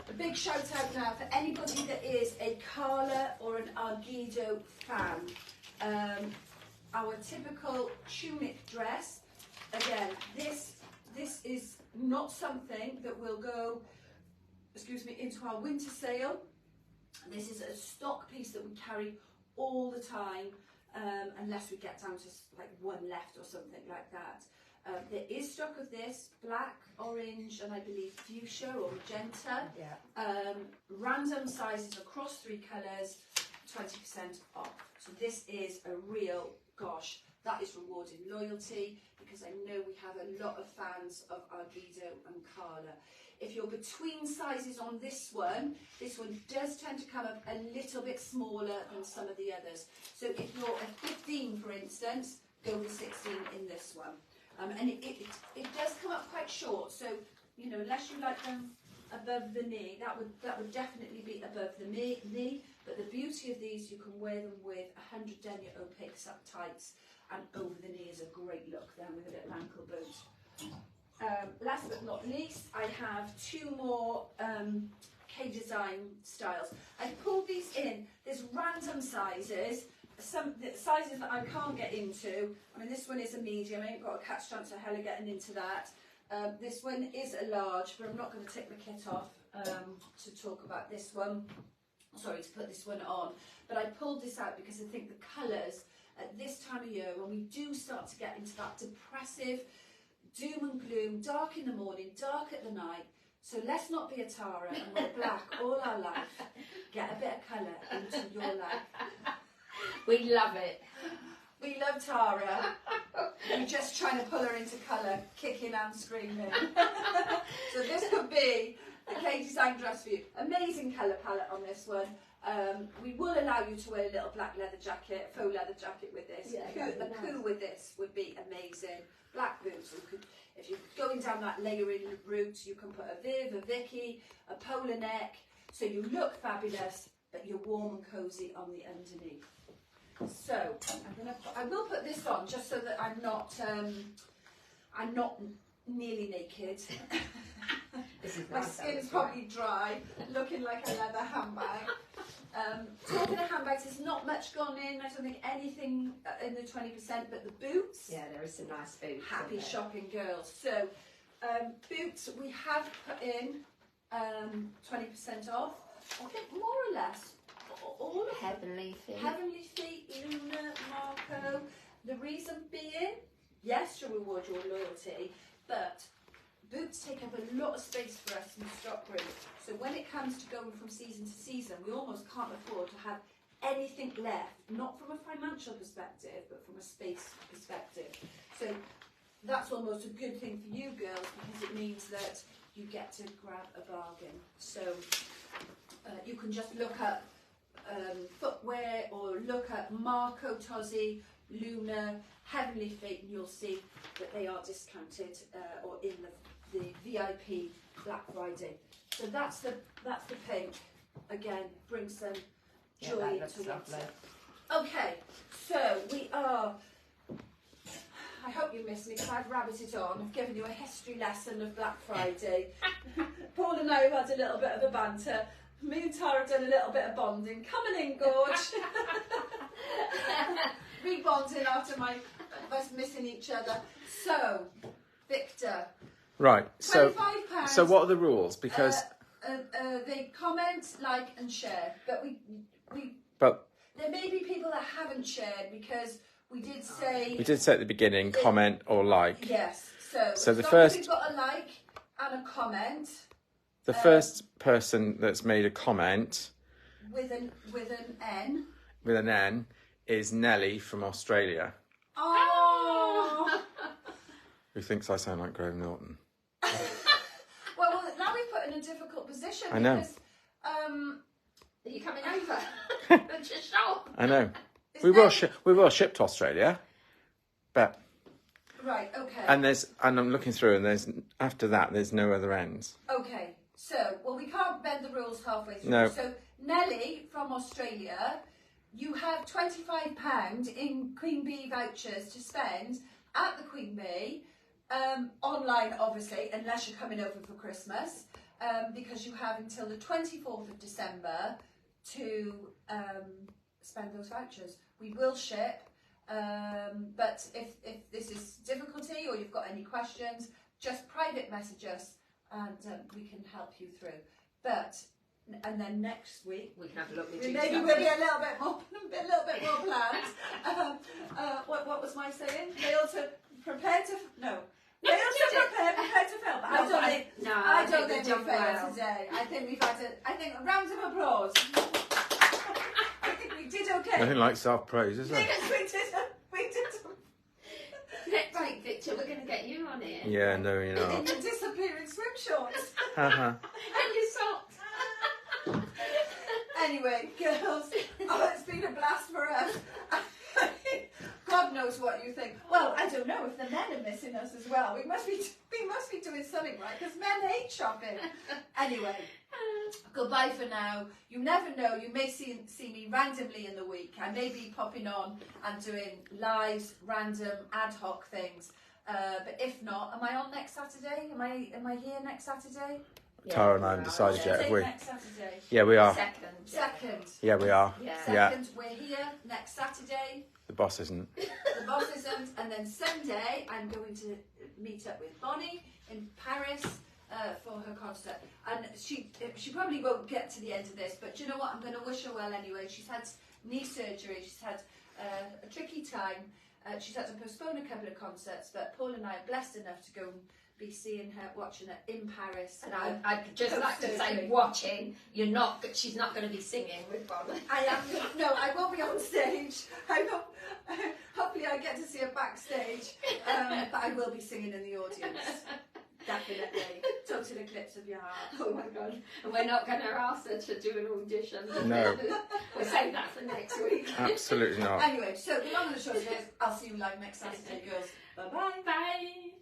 A big shout out now for anybody that is a Carla or an Argido fan. Our typical tunic dress, again, this is not something that will go, into our winter sale. This is a stock piece that we carry all the time, unless we get down to like one left or something like that. There is stock of this, black, orange, and I believe fuchsia or magenta.
Yeah.
Random sizes across 3 colours, 20% off. So this is a real, gosh, that is rewarding loyalty, because I know we have a lot of fans of Argido and Carla. If you're between sizes on this one does tend to come up a little bit smaller than some of the others. So if you're a 15, for instance, go for 16 in this one. And it does come up quite short, so you know, unless you like them above the knee, that would definitely be above the knee. But the beauty of these, you can wear them with 100 denier opaque tights, and over the knee is a great look then with a little ankle boot. Last but not least, I have 2 more K-design styles. I pulled these in. There's random sizes. Some sizes that I can't get into. I mean, this one is a medium. I ain't got a catch chance of hella getting into that. This one is a large, but I'm not going to take my kit off to talk about this one. Sorry, to put this one on. But I pulled this out because I think the colours at this time of year, when we do start to get into that depressive doom and gloom, dark in the morning, dark at the night. So let's not be a Tara and wear black all our life. Get a bit of colour into your life.
We love it.
We love Tara. We're just trying to pull her into colour, kicking and screaming. So this could be the K-design dress for you. Amazing colour palette on this one. We will allow you to wear a little black leather jacket, faux leather jacket with this.
Yeah,
a coup with this would be amazing. Black boots. If you're going down that layering route, you can put a Viv, a Vicky, a polar neck. So you look fabulous, but you're warm and cosy on the underneath. So I will put this on just so that I'm not nearly naked.
This is
My
nice,
skin's probably dry, looking like a leather handbag. Talking of handbags, there's not much gone in. I don't think anything in the 20%, but the boots.
Yeah, there is some nice boots.
Happy shopping girls. So boots we have put in 20% off. I think more or less all of
Heavenly Feet.
Heavenly Feet, Luna, Marco. The reason being, yes, to reward your loyalty, but boots take up a lot of space for us in the stock room. So when it comes to going from season to season, we almost can't afford to have anything left, not from a financial perspective, but from a space perspective. So that's almost a good thing for you girls, because it means that you get to grab a bargain. So you can just look up footwear or look at Marco Tozzi, Luna, Heavenly Feet, and you'll see that they are discounted or in the VIP Black Friday. So that's the pink. Again, brings some joy to winter. Okay, so we are. I hope you missed me because I've rabbited on. I've given you a history lesson of Black Friday. Paul and I have had a little bit of a banter. Me and Tara have done a little bit of bonding. Coming in, Gorge. Rebonding after us missing each other. So, Victor.
Right. So,
£25.
so what are the rules? Because
they comment, like, and share. But
but
there may be people that haven't shared because we did say
at the beginning, comment or like.
yes.
So
as
the
long
first-
as we've got a like and a comment
The first person that's made a comment
with an N.
with an N is Nelly from Australia,
Oh.
who thinks I sound like Graham Norton.
Well, now we've put in a difficult position.
I know.
Because,
Are you coming over? Just shop.
I know.
is
We
there-
will ship to Australia, but
Right. Okay.
and I'm looking through and there's no other ends.
Okay. So, well, we can't bend the rules halfway through.
No.
So, Nelly from Australia, you have £25 in Queen Bee vouchers to spend at the Queen Bee, online obviously, unless you're coming over for Christmas, because you have until the 24th of December to spend those vouchers. We will ship, but if this is difficulty or you've got any questions, just private message us and we can help you through. And then next week
we can have a look.
maybe we'll be a little bit more planned. What was my saying? Fail to prepare to fail. But I don't think we failed today. I think we've had a round of applause. I think we did okay.
Nothing like self-praise, is there?
Yes, we did.
Next week, Victor, we're going to get you on here.
Yeah, no, you're
In
not.
your disappearing swim shorts.
Haha.
And your socks.
Anyway, girls, it's been a blast for us. God knows what you think. Well, I don't know if the men are missing us as well. We must be doing something right, because men hate shopping. Anyway, goodbye for now. You never know. You may see me randomly in the week. I may be popping on and doing lives, random, ad hoc things. But if not, am I on next Saturday? Am I here next Saturday?
Tara and I haven't decided yet, have we?
Next Saturday.
Yeah, we are.
Second.
Yeah, we are.
Yeah.
Second, we're here next Saturday.
The boss isn't.
The boss isn't, and then Sunday I'm going to meet up with Bonnie in Paris for her concert. And she probably won't get to the end of this, but do you know what? I'm going to wish her well anyway. She's had knee surgery. She's had a tricky time. She's had to postpone a couple of concerts, but Paul and I are blessed enough to go and be seeing her, watching her in Paris.
And I'd just like to say, watching, she's not going to be singing with Bonnie.
I won't be on stage. Hopefully I get to see her backstage, but I will be singing in the audience. Definitely. Total eclipse of your heart.
Oh my God. And we're not going to ask her to do an audition.
No.
We'll save that for next week.
Absolutely not.
Anyway, so the long and the short of it is, I'll see you live next Saturday, girls. Bye-bye.
Bye.